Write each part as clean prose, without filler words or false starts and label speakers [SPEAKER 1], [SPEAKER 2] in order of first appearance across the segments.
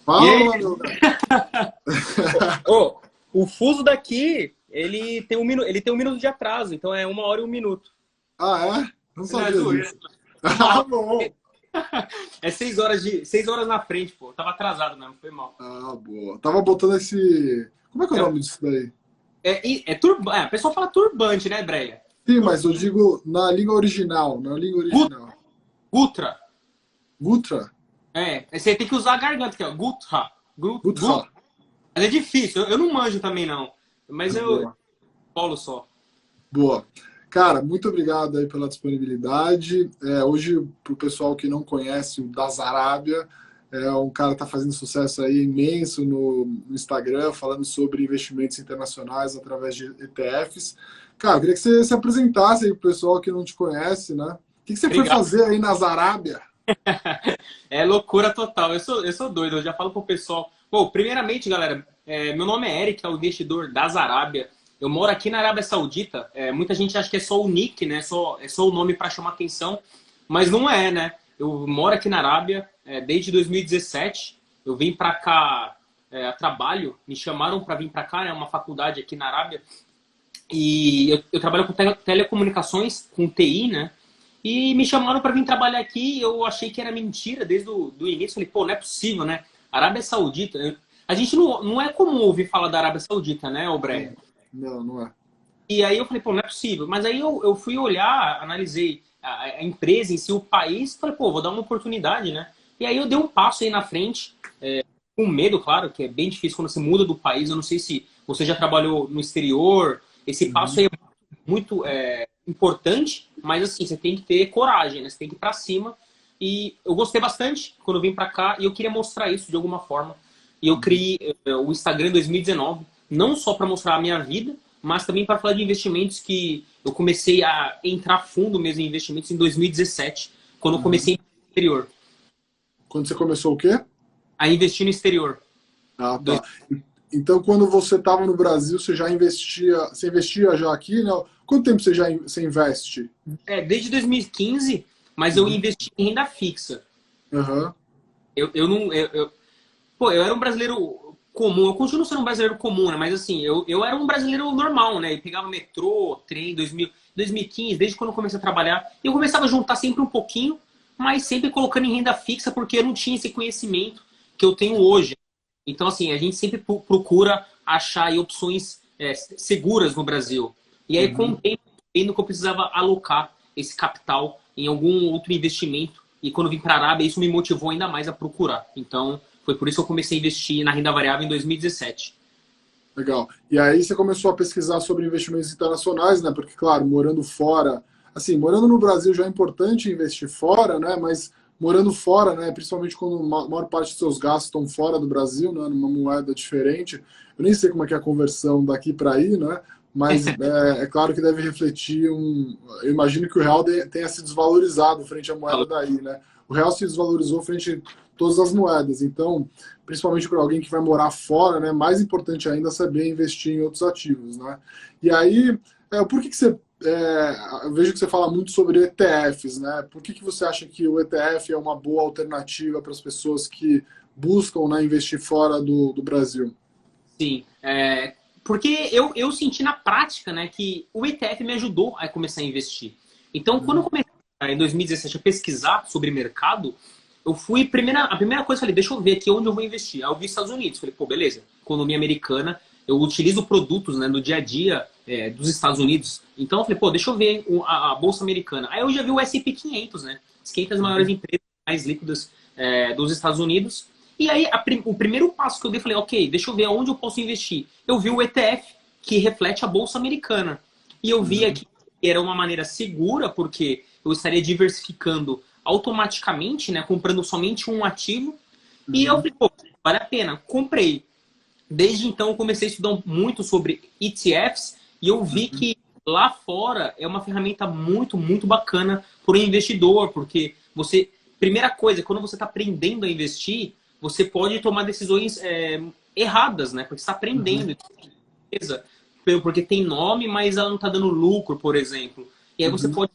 [SPEAKER 1] E
[SPEAKER 2] Fala,
[SPEAKER 1] aí?
[SPEAKER 2] meu.
[SPEAKER 1] Ô, o fuso daqui, ele tem um minuto de atraso, então é 1 hora e 1 minuto.
[SPEAKER 2] Ah, é? Não
[SPEAKER 1] Não é
[SPEAKER 2] sabia
[SPEAKER 1] zoeira.
[SPEAKER 2] disso.
[SPEAKER 1] Uma
[SPEAKER 2] Ah,
[SPEAKER 1] hora.
[SPEAKER 2] bom.
[SPEAKER 1] É 6 horas na frente, pô. Tava atrasado mesmo, foi mal.
[SPEAKER 2] Ah, boa. Tava botando esse. Como é que é o
[SPEAKER 1] É,
[SPEAKER 2] nome disso daí?
[SPEAKER 1] a pessoa fala turbante, né, Breia?
[SPEAKER 2] Sim, mas eu digo na língua original. Na língua
[SPEAKER 1] Gu-
[SPEAKER 2] original.
[SPEAKER 1] Gutra.
[SPEAKER 2] Gutra?
[SPEAKER 1] Você tem que usar a garganta aqui, ó. Gutra.
[SPEAKER 2] Gutra.
[SPEAKER 1] Mas é difícil, eu não manjo também, não. Mas eu
[SPEAKER 2] Boa.
[SPEAKER 1] falo só.
[SPEAKER 2] Boa. Cara, muito obrigado aí pela disponibilidade. Hoje, para o pessoal que não conhece o Das Arábia, um cara que está fazendo sucesso aí imenso no Instagram, falando sobre investimentos internacionais através de ETFs. Cara, eu queria que você se apresentasse aí para o pessoal que não te conhece, né? O que você foi
[SPEAKER 1] Obrigado.
[SPEAKER 2] fazer aí nas Arábia?
[SPEAKER 1] É loucura total. Eu sou doido, eu já falo pro pessoal. Pô, primeiramente, galera, meu nome é Eric, é o investidor das Arábia. Eu moro aqui na Arábia Saudita. Muita gente acha que é só o nick, né? É só o nome para chamar atenção, mas não é, né? Eu moro aqui na Arábia desde 2017. Eu vim para cá a trabalho, me chamaram para vir para cá, né? Uma faculdade aqui na Arábia. E eu trabalho com telecomunicações, com TI, né? E me chamaram para vir trabalhar aqui. Eu achei que era mentira desde o do início. Falei, pô, não é possível, né? Arábia Saudita. A gente não é comum ouvir falar da Arábia Saudita, né, Obreia?
[SPEAKER 2] Não, não é.
[SPEAKER 1] E aí eu falei, pô, não é possível. Mas aí eu fui olhar, analisei a empresa em si, o país. Falei, pô, vou dar uma oportunidade, né? E aí eu dei um passo aí na frente, com medo, claro, que é bem difícil quando você muda do país. Eu não sei se você já trabalhou no exterior. Esse passo
[SPEAKER 2] Uhum.
[SPEAKER 1] aí é muito importante, mas assim, você tem que ter coragem, né? Você tem que ir pra cima. E eu gostei bastante quando eu vim pra cá e eu queria mostrar isso de alguma forma. E eu
[SPEAKER 2] Uhum.
[SPEAKER 1] criei o Instagram em 2019, não só para mostrar a minha vida, mas também para falar de investimentos que eu comecei a entrar fundo mesmo em investimentos em 2017, quando eu comecei
[SPEAKER 2] Uhum.
[SPEAKER 1] no exterior,
[SPEAKER 2] Quando você começou o quê?
[SPEAKER 1] a investir no exterior.
[SPEAKER 2] Ah,
[SPEAKER 1] Dois-
[SPEAKER 2] tá. Então, quando você estava no Brasil, você investia já aqui, né? Quanto tempo você investe?
[SPEAKER 1] Desde 2015, mas eu
[SPEAKER 2] Uhum.
[SPEAKER 1] investi em renda fixa.
[SPEAKER 2] Aham.
[SPEAKER 1] Eu não. Pô, eu era um brasileiro comum, eu continuo sendo um brasileiro comum, né? Mas assim, eu era um brasileiro normal, né? Eu pegava metrô, trem, 2015, desde quando eu comecei a trabalhar. Eu começava a juntar sempre um pouquinho, mas sempre colocando em renda fixa, porque eu não tinha esse conhecimento que eu tenho hoje. Então, assim, a gente sempre procura achar aí opções seguras no Brasil. E aí, com o
[SPEAKER 2] Uhum.
[SPEAKER 1] tempo, vendo que eu precisava alocar esse capital em algum outro investimento. E quando vim para a Arábia, isso me motivou ainda mais a procurar. Então, foi por isso que eu comecei a investir na renda variável em 2017.
[SPEAKER 2] Legal. E aí você começou a pesquisar sobre investimentos internacionais, né? Porque, claro, morando fora, assim, morando no Brasil já é importante investir fora, né? Mas morando fora, né? Principalmente quando a maior parte dos seus gastos estão fora do Brasil, né? Numa moeda diferente. Eu nem sei como é que é a conversão daqui para aí, né? Mas é claro que deve refletir um. Eu imagino que o real tenha se desvalorizado frente à moeda
[SPEAKER 1] Falou.
[SPEAKER 2] daí, né? O real se desvalorizou frente a todas as moedas. Então, principalmente para alguém que vai morar fora, né? Mais importante ainda é saber investir em outros ativos, né? E aí, por que você eu vejo que você fala muito sobre ETFs, né? Por que você acha que o ETF é uma boa alternativa para as pessoas que buscam, né, investir fora do Brasil?
[SPEAKER 1] Sim. Porque eu senti na prática, né, que o ETF me ajudou a começar a investir. Então, quando eu
[SPEAKER 2] Uhum.
[SPEAKER 1] comecei em 2017 a pesquisar sobre mercado, a primeira coisa que eu falei, deixa eu ver aqui onde eu vou investir. Aí eu vi Estados Unidos. Falei, pô, beleza, economia americana, eu utilizo produtos, né, no dia a dia dos Estados Unidos. Então eu falei, pô, deixa eu ver a Bolsa Americana. Aí eu já vi o S&P 500, né, as 500 maiores
[SPEAKER 2] Uhum.
[SPEAKER 1] empresas mais líquidas dos Estados Unidos. E aí o primeiro passo que eu dei, falei, ok, deixa eu ver onde eu posso investir. Eu vi o ETF, que reflete a Bolsa Americana. E eu vi
[SPEAKER 2] Uhum.
[SPEAKER 1] aqui que era uma maneira segura, porque eu estaria diversificando automaticamente, né, comprando somente um ativo. E eu
[SPEAKER 2] Uhum.
[SPEAKER 1] falei, pô, vale a pena. Comprei. Desde então eu comecei a estudar muito sobre ETFs e eu vi
[SPEAKER 2] Uhum.
[SPEAKER 1] que lá fora é uma ferramenta muito, muito bacana para o investidor, porque primeira coisa, quando você está aprendendo a investir, você pode tomar decisões erradas, né? Porque você está
[SPEAKER 2] Uhum.
[SPEAKER 1] aprendendo, empresa, porque tem nome, mas ela não está dando lucro, por exemplo. E aí você
[SPEAKER 2] Uhum.
[SPEAKER 1] pode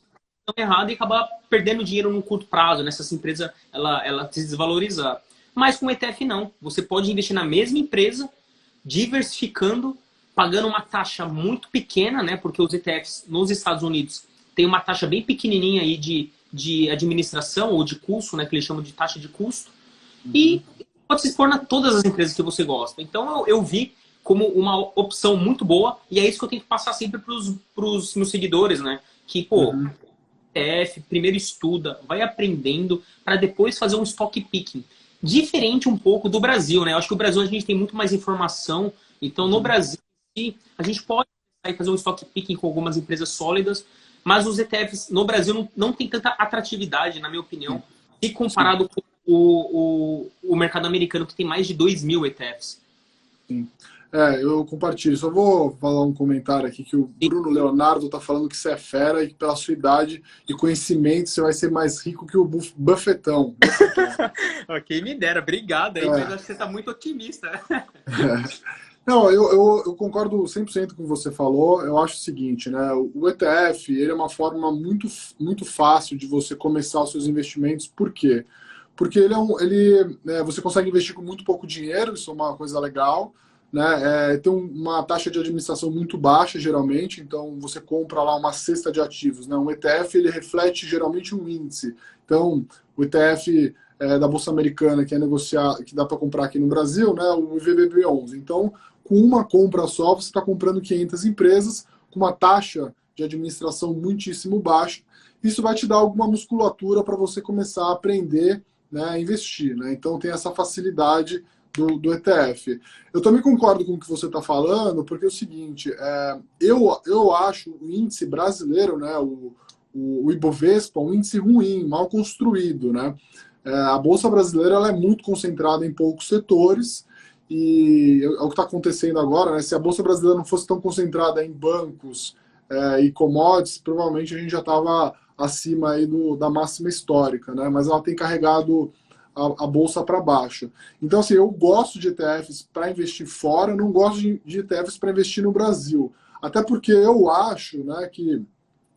[SPEAKER 1] fazer errado e acabar perdendo dinheiro no curto prazo, nessa empresa ela se desvalorizar. Mas com ETF não. Você pode investir na mesma empresa, diversificando, pagando uma taxa muito pequena, né? Porque os ETFs nos Estados Unidos têm uma taxa bem pequenininha aí de administração ou de custo, né? Que eles chamam de taxa de custo. E pode se expor a todas as empresas que você gosta. Então eu vi como uma opção muito boa e é isso que eu tenho que passar sempre para os meus seguidores, né? Que, pô, ETF, primeiro estuda, vai aprendendo para depois fazer um stock picking. Diferente um pouco do Brasil, né? Eu acho que o Brasil a gente tem muito mais informação. Então, no Brasil, a gente pode fazer um stock picking com algumas empresas sólidas, mas os ETFs no Brasil não tem tanta atratividade, na minha opinião, se comparado com o mercado americano, que tem mais de 2.000 ETFs.
[SPEAKER 2] Sim. Eu compartilho. Só vou falar um comentário aqui que o Bruno Leonardo está falando que você é fera e que pela sua idade e conhecimento você vai ser mais rico que o Buffetão.
[SPEAKER 1] Ok, me dera. Obrigado aí, mas acho que você está muito otimista.
[SPEAKER 2] Não, eu concordo 100% com o que você falou. Eu acho o seguinte, né? O ETF ele é uma forma muito, muito fácil de você começar os seus investimentos. Por quê? Porque você consegue investir com muito pouco dinheiro, isso é uma coisa legal. Né? Tem uma taxa de administração muito baixa, geralmente, então você compra lá uma cesta de ativos. Né? Um ETF ele reflete geralmente um índice. Então, o ETF da Bolsa Americana, que dá para comprar aqui no Brasil, né? O IVBB11. Então, com uma compra só, você está comprando 500 empresas com uma taxa de administração muitíssimo baixa. Isso vai te dar alguma musculatura para você começar a aprender, né, a investir. Né? Então, tem essa facilidade do ETF. Eu também concordo com o que você está falando, porque é o seguinte, eu acho o índice brasileiro, né, o Ibovespa, um índice ruim, mal construído. Né? A Bolsa Brasileira ela é muito concentrada em poucos setores, e é o que está acontecendo agora, né? Se a Bolsa Brasileira não fosse tão concentrada em bancos e commodities, provavelmente a gente já estava acima aí da máxima histórica, né? Mas ela tem carregado a bolsa para baixo. Então, assim, eu gosto de ETFs para investir fora, não gosto de ETFs para investir no Brasil. Até porque eu acho, né, que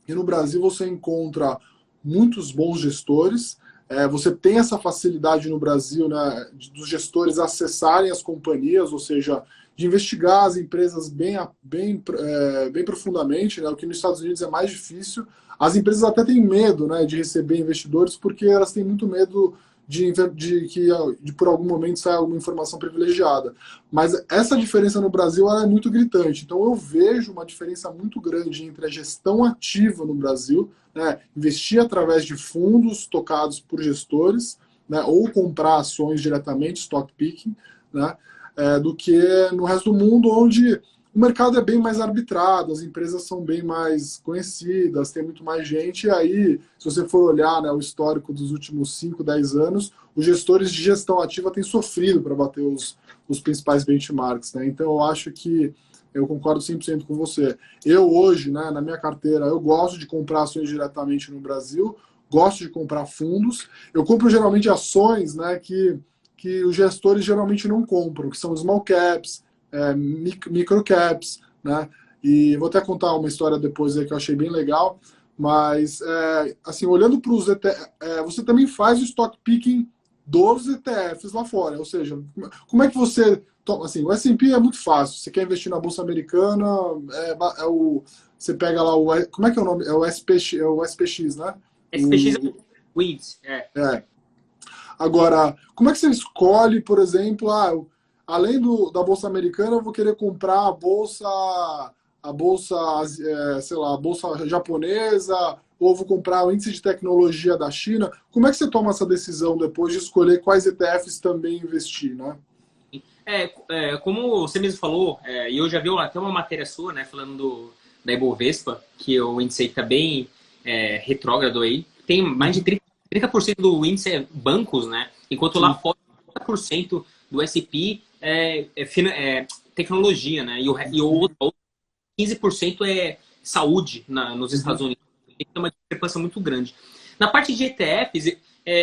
[SPEAKER 2] no Brasil você encontra muitos bons gestores, você tem essa facilidade no Brasil, né, dos gestores acessarem as companhias, ou seja, de investigar as empresas bem profundamente, né, o que nos Estados Unidos é mais difícil. As empresas até têm medo, né, de receber investidores porque elas têm muito medo de por algum momento sair alguma informação privilegiada. Mas essa diferença no Brasil ela é muito gritante. Então eu vejo uma diferença muito grande entre a gestão ativa no Brasil, né, investir através de fundos tocados por gestores, né, ou comprar ações diretamente, stock picking, né, do que no resto do mundo, onde o mercado é bem mais arbitrado, as empresas são bem mais conhecidas, tem muito mais gente, e aí, se você for olhar, né, o histórico dos últimos 5, 10 anos, os gestores de gestão ativa têm sofrido para bater os principais benchmarks. Né? Então, eu acho que eu concordo 100% com você. Eu hoje, né, na minha carteira, eu gosto de comprar ações diretamente no Brasil, gosto de comprar fundos, eu compro geralmente ações, né, que os gestores geralmente não compram, que são small caps, microcaps, né? E vou até contar uma história depois aí que eu achei bem legal, mas assim, olhando para os ETFs, você também faz o stock picking dos ETFs lá fora, ou seja, como é que você toma, assim, o S&P é muito fácil, você quer investir na Bolsa Americana, você pega lá como é que é o nome? É o SPX, né?
[SPEAKER 1] SPX é o índice,
[SPEAKER 2] Agora, como é que você escolhe, por exemplo, além da Bolsa Americana, eu vou querer comprar a Bolsa, sei lá, a Bolsa japonesa, ou vou comprar o índice de tecnologia da China. Como é que você toma essa decisão depois de escolher quais ETFs também investir, né?
[SPEAKER 1] Como você mesmo falou, e eu já vi até uma matéria sua, né, falando da Ibovespa, que o índice está bem retrógrado aí. Tem mais de 30% do índice é bancos, né? Enquanto lá fora, 30% do S&P é tecnologia, né? E o outro 15% é saúde nos Estados Unidos. Tem uma discrepância muito grande. Na parte de ETFs,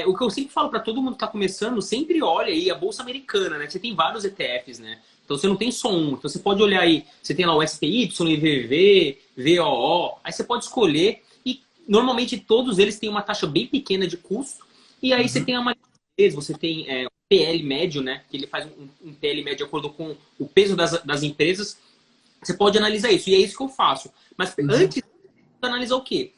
[SPEAKER 1] o que eu sempre falo para todo mundo que está começando, sempre olha aí a Bolsa Americana, né? Você tem vários ETFs, né? Então você não tem só um. Então você pode olhar aí, você tem lá o SPY, IVV, VOO, aí você pode escolher e normalmente todos eles têm uma taxa bem pequena de custo e aí você tem a maioria deles, você tem PL médio, né? Que ele faz um PL médio de acordo com o peso das empresas. Você pode analisar isso, e é isso que eu faço. Mas antes, analisar o quê?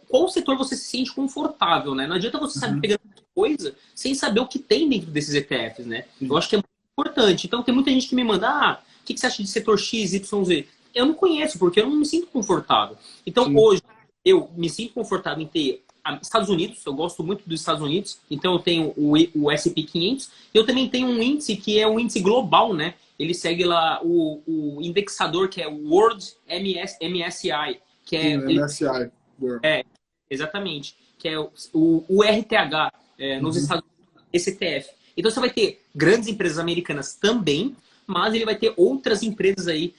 [SPEAKER 1] Qual setor você se sente confortável, né? Não adianta você saber pegar coisa sem saber o que tem dentro desses ETFs, né? Eu acho que é muito importante. Então, tem muita gente que me manda, o que você acha de setor X, Y, Z? Eu não conheço, porque eu não me sinto confortável. Então, hoje, eu me sinto confortável em ter Estados Unidos, eu gosto muito dos Estados Unidos, então eu tenho o S&P 500, e eu também tenho um índice que é um índice global, né? Ele segue lá o indexador, que é o World MSCI, que é...
[SPEAKER 2] MSCI.
[SPEAKER 1] Exatamente, que é o RTH nos Estados Unidos, esse ETF. Então você vai ter grandes empresas americanas também, mas ele vai ter outras empresas aí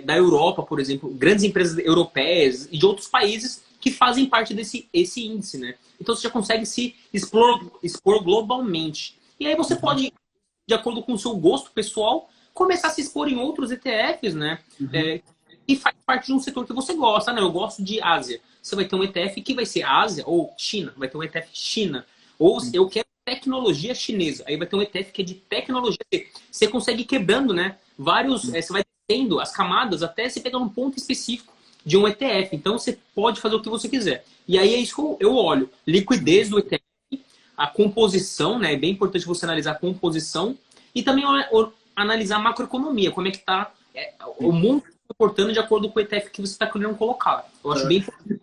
[SPEAKER 1] da Europa, por exemplo, grandes empresas europeias e de outros países que fazem parte esse índice, né? Então você já consegue se expor globalmente. E aí você pode, de acordo com o seu gosto pessoal, começar a se expor em outros ETFs, né? E faz parte de um setor que você gosta, né? Eu gosto de Ásia. Você vai ter um ETF que vai ser Ásia ou China, vai ter um ETF China. Ou eu quero tecnologia chinesa, aí vai ter um ETF que é de tecnologia. Você consegue ir quebrando, né? Vários, você vai tendo as camadas até você pegar um ponto específico de um ETF. Então você pode fazer o que você quiser. E aí é isso que eu olho. Liquidez do ETF, a composição, né? É bem importante você analisar a composição e também analisar a macroeconomia, como é que está o mundo se comportando de acordo com o ETF que você está querendo colocar. Eu acho bem importante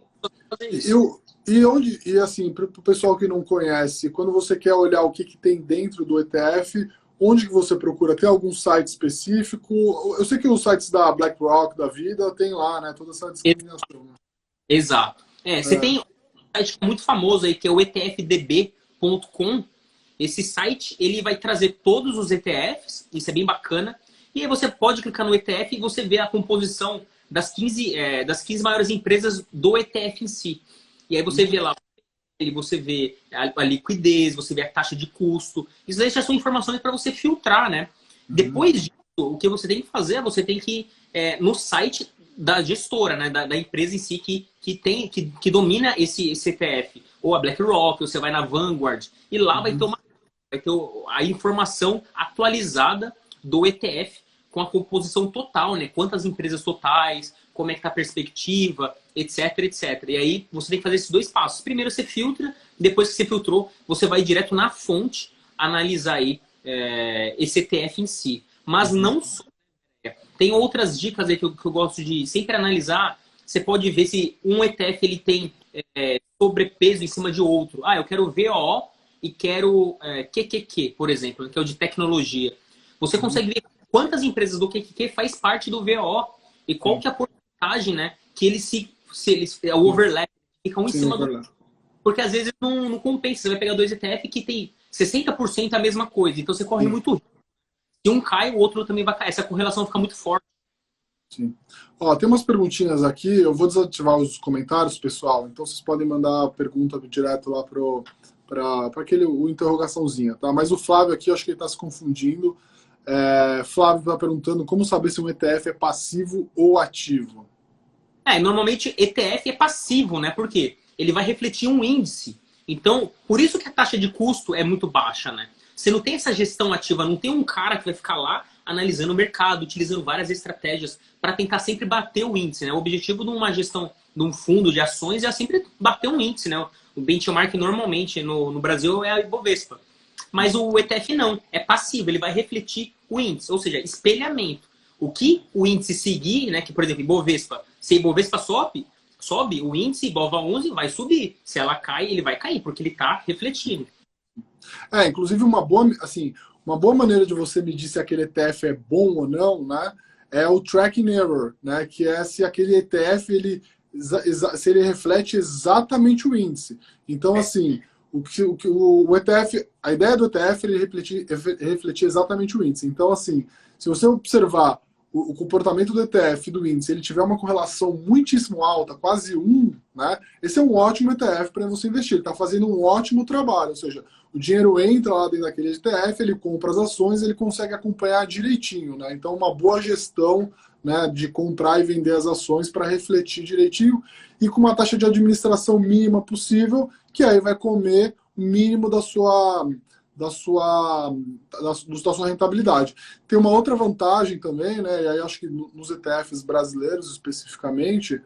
[SPEAKER 1] fazer isso.
[SPEAKER 2] E assim, para o pessoal que não conhece, quando você quer olhar o que tem dentro do ETF, onde que você procura? Tem algum site específico? Eu sei que os sites da BlackRock, da vida, tem lá, né? Toda essa discriminação. Né?
[SPEAKER 1] Exato. Você tem um site muito famoso aí, que é o etfdb.com. Esse site, ele vai trazer todos os ETFs, isso é bem bacana. E aí você pode clicar no ETF e você vê a composição das 15 maiores empresas do ETF em si. E aí você vê lá, você vê a liquidez, você vê a taxa de custo. Isso aí já são informações para você filtrar, né? Depois disso, o que você tem que fazer, você tem que ir no site da gestora, né? Da empresa em si que domina esse ETF. Ou a BlackRock, ou você vai na Vanguard. E lá vai ter a informação atualizada do ETF com a composição total, né? Quantas empresas totais, como é que está a perspectiva, etc, etc. E aí você tem que fazer esses dois passos. Primeiro você filtra, depois que você filtrou, você vai direto na fonte analisar aí esse ETF em si. Mas não só. Tem outras dicas aí que eu gosto de sempre analisar. Você pode ver se um ETF ele tem sobrepeso em cima de outro. Eu quero VOO e quero QQQ, por exemplo, que é o de tecnologia. Você consegue ver quantas empresas do QQQ faz parte do VOO e qual que é a porcentagem, né, que eles o overlap, fica um em cima do outro. Porque às vezes não compensa. Você vai pegar dois ETF que tem 60% a mesma coisa. Então você corre muito risco. Se um cai, o outro também vai cair. Essa correlação fica muito forte.
[SPEAKER 2] Sim. Ó, tem umas perguntinhas aqui. Eu vou desativar os comentários, pessoal. Então vocês podem mandar a pergunta direto lá para o interrogaçãozinha, tá? Mas o Flávio aqui, eu acho que ele está se confundindo. Flávio está perguntando como saber se um ETF é passivo ou ativo.
[SPEAKER 1] Normalmente ETF é passivo, né? Por quê? Ele vai refletir um índice. Então, por isso que a taxa de custo é muito baixa, né? Você não tem essa gestão ativa, não tem um cara que vai ficar lá analisando o mercado, utilizando várias estratégias para tentar sempre bater o índice, né? O objetivo de uma gestão de um fundo de ações é sempre bater um índice, né? O benchmark normalmente no Brasil é a Ibovespa. Mas o ETF não, é passivo, ele vai refletir o índice, ou seja, espelhamento. O que o índice seguir, né? Que, por exemplo, Ibovespa, se Ibovespa sobe, o índice Ibova 11 vai subir. Se ela cai, ele vai cair, porque ele está refletindo.
[SPEAKER 2] Inclusive uma boa maneira de você medir se aquele ETF é bom ou não, né? É o tracking error, né? Que é se aquele ETF se ele reflete exatamente o índice. Então, assim, o ETF, a ideia do ETF é refletir exatamente o índice. Então, assim, se você observar o comportamento do ETF, do índice, ele tiver uma correlação muitíssimo alta, quase 1, né? Esse é um ótimo ETF para você investir. Ele está fazendo um ótimo trabalho, ou seja, o dinheiro entra lá dentro daquele ETF, ele compra as ações, ele consegue acompanhar direitinho, né? Então, uma boa gestão, né, de comprar e vender as ações para refletir direitinho e com uma taxa de administração mínima possível, que aí vai comer o mínimo da sua da sua, da sua rentabilidade. Tem uma outra vantagem também, né? E aí acho que nos ETFs brasileiros especificamente,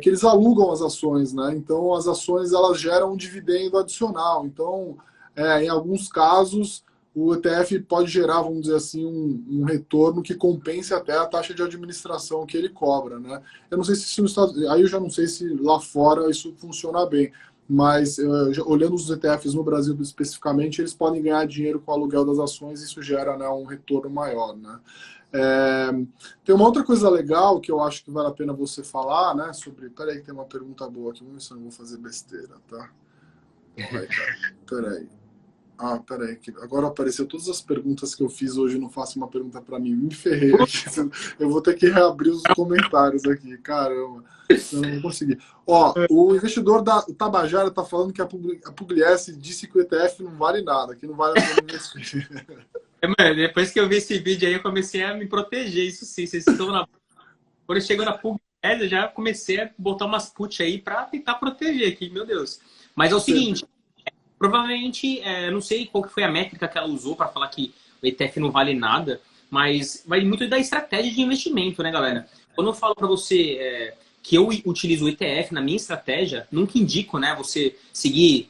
[SPEAKER 2] que eles alugam as ações, né? Então as ações elas geram um dividendo adicional. Então, em alguns casos, o ETF pode gerar, vamos dizer assim, um retorno que compense até a taxa de administração que ele cobra, né? Eu não sei se nos Estados Unidos, aí eu já não sei se lá fora isso funciona bem, mas olhando os ETFs no Brasil especificamente, eles podem ganhar dinheiro com o aluguel das ações e isso gera, né, um retorno maior, né? Tem uma outra coisa legal que eu acho que vale a pena você falar, né, sobre... Peraí que tem uma pergunta boa aqui, vamos ver se eu não vou fazer besteira, tá? Vai, cara. Peraí. Ah, peraí, que agora apareceu todas as perguntas que eu fiz hoje, não faço uma pergunta para mim, me ferrei aqui. Eu vou ter que reabrir os comentários aqui, caramba, eu não vou conseguir. Ó, o investidor o Tabajara tá falando que a Pugliese disse que o ETF não vale nada, que não vale a pena investir.
[SPEAKER 1] Mano, depois que eu vi esse vídeo aí, eu comecei a me proteger, isso sim. Vocês estão na... Quando chegou na Pugliese, eu já comecei a botar umas put aí para tentar proteger aqui, meu Deus. Mas é o seguinte... Provavelmente, não sei qual que foi a métrica que ela usou para falar que o ETF não vale nada, mas vai muito da estratégia de investimento, né, galera? Quando eu falo para você que eu utilizo o ETF na minha estratégia, nunca indico, né, você seguir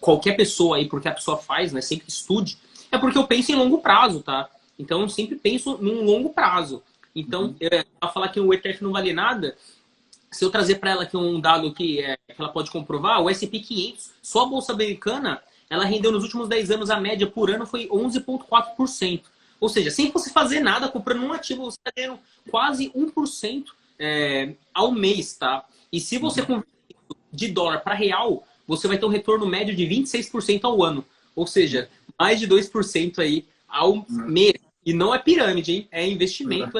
[SPEAKER 1] qualquer pessoa aí porque a pessoa faz, né, sempre estude, é porque eu penso em longo prazo, tá? Então, eu sempre penso num longo prazo. Então, para falar que o ETF não vale nada... Se eu trazer para ela aqui um dado que ela pode comprovar, o S&P 500, só a Bolsa Americana, ela rendeu nos últimos 10 anos, a média por ano foi 11,4%. Ou seja, sem você fazer nada, comprando um ativo, você está ganhando quase 1% ao mês, tá? E se você converter de dólar para real, você vai ter um retorno médio de 26% ao ano. Ou seja, mais de 2% aí ao mês. E não é pirâmide, hein? É investimento,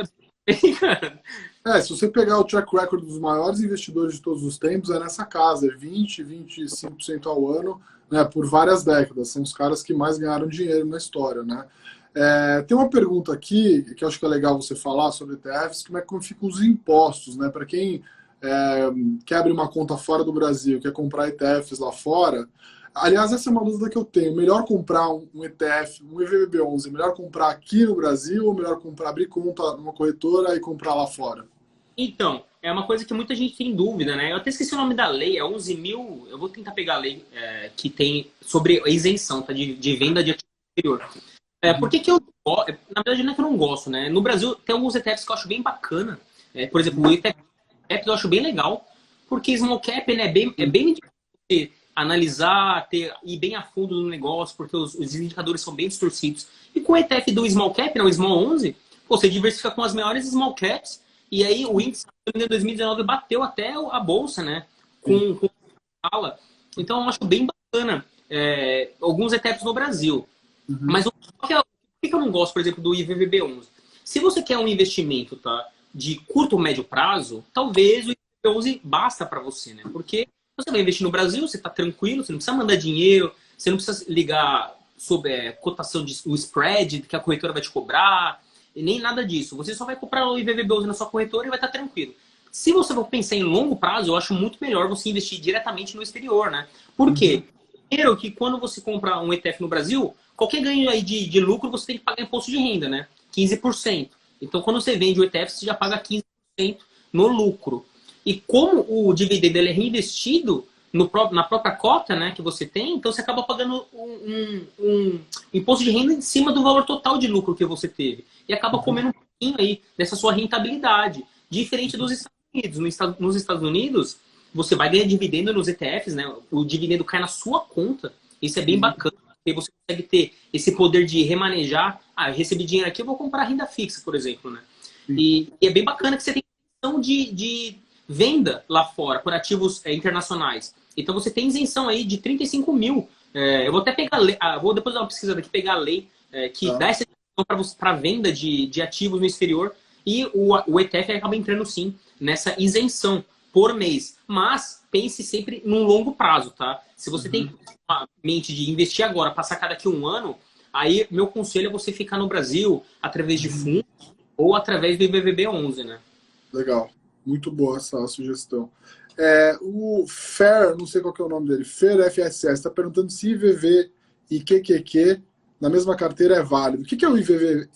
[SPEAKER 2] se você pegar o track record dos maiores investidores de todos os tempos, é nessa casa, 25% ao ano, né, por várias décadas. São os caras que mais ganharam dinheiro na história, né? Tem uma pergunta aqui, que eu acho que é legal você falar sobre ETFs, como é que ficam os impostos, né? Para quem quer abrir uma conta fora do Brasil, quer comprar ETFs lá fora. Aliás, essa é uma dúvida que eu tenho. Melhor comprar um ETF, um EVBB11, melhor comprar aqui no Brasil ou melhor abrir conta numa corretora e comprar lá fora?
[SPEAKER 1] Então, é uma coisa que muita gente tem dúvida, né? Eu até esqueci o nome da lei, é 11 mil... Eu vou tentar pegar a lei que tem sobre a isenção, tá? De venda de ativo exterior. Por que eu... Na verdade, não é que eu não gosto, né? No Brasil, tem alguns ETFs que eu acho bem bacana. Por exemplo, o ETF eu acho bem legal, porque small cap, né, é bem difícil analisar, ir bem a fundo no negócio, porque os indicadores são bem distorcidos. E com o ETF do small cap, né, o Small 11, você diversifica com as maiores small caps, e aí o índice em 2019 bateu até a bolsa, né? Com fala. Então eu acho bem bacana alguns ETFs no Brasil. Mas por que eu não gosto, por exemplo, do IVVB11? Se você quer um investimento, tá, de curto ou médio prazo, talvez o IVVB11 basta para você, né? Porque você vai investir no Brasil, você está tranquilo, você não precisa mandar dinheiro, você não precisa ligar sobre cotação o spread que a corretora vai te cobrar, e nem nada disso. Você só vai comprar o IVVB11 na sua corretora e vai estar tranquilo. Se você for pensar em longo prazo, eu acho muito melhor você investir diretamente no exterior, né? Por quê? Primeiro que quando você compra um ETF no Brasil, qualquer ganho aí de lucro, você tem que pagar imposto de renda, né? 15%. Então, quando você vende o ETF, você já paga 15% no lucro. E como o dividendo ele é reinvestido na própria cota, né, que você tem, então você acaba pagando um imposto de renda em cima do valor total de lucro que você teve. E acaba comendo um pouquinho aí dessa sua rentabilidade. Diferente dos Estados Unidos. Nos Estados Unidos, você vai ganhar dividendo nos ETFs, né? O dividendo cai na sua conta. Isso é bem bacana. Porque você consegue ter esse poder de remanejar. Eu recebi dinheiro aqui, eu vou comprar renda fixa, por exemplo, né? E é bem bacana que você tem isenção de venda lá fora, por ativos internacionais. Então você tem isenção aí de 35 mil. Eu vou até pegar a lei, vou depois dar uma pesquisada aqui, pegar a lei que dá essa isenção para venda de ativos no exterior. E o ETF acaba entrando sim nessa isenção por mês. Mas pense sempre num longo prazo, tá? Se você tem a mente de investir agora, para sacar daqui a um ano, aí meu conselho é você ficar no Brasil através de fundos ou através do IBVB11, né?
[SPEAKER 2] Legal. Muito boa essa sugestão. O Fer, não sei qual que é o nome dele, Fer FSS, está perguntando se IVV e QQQ na mesma carteira é válido. O que é o IVV?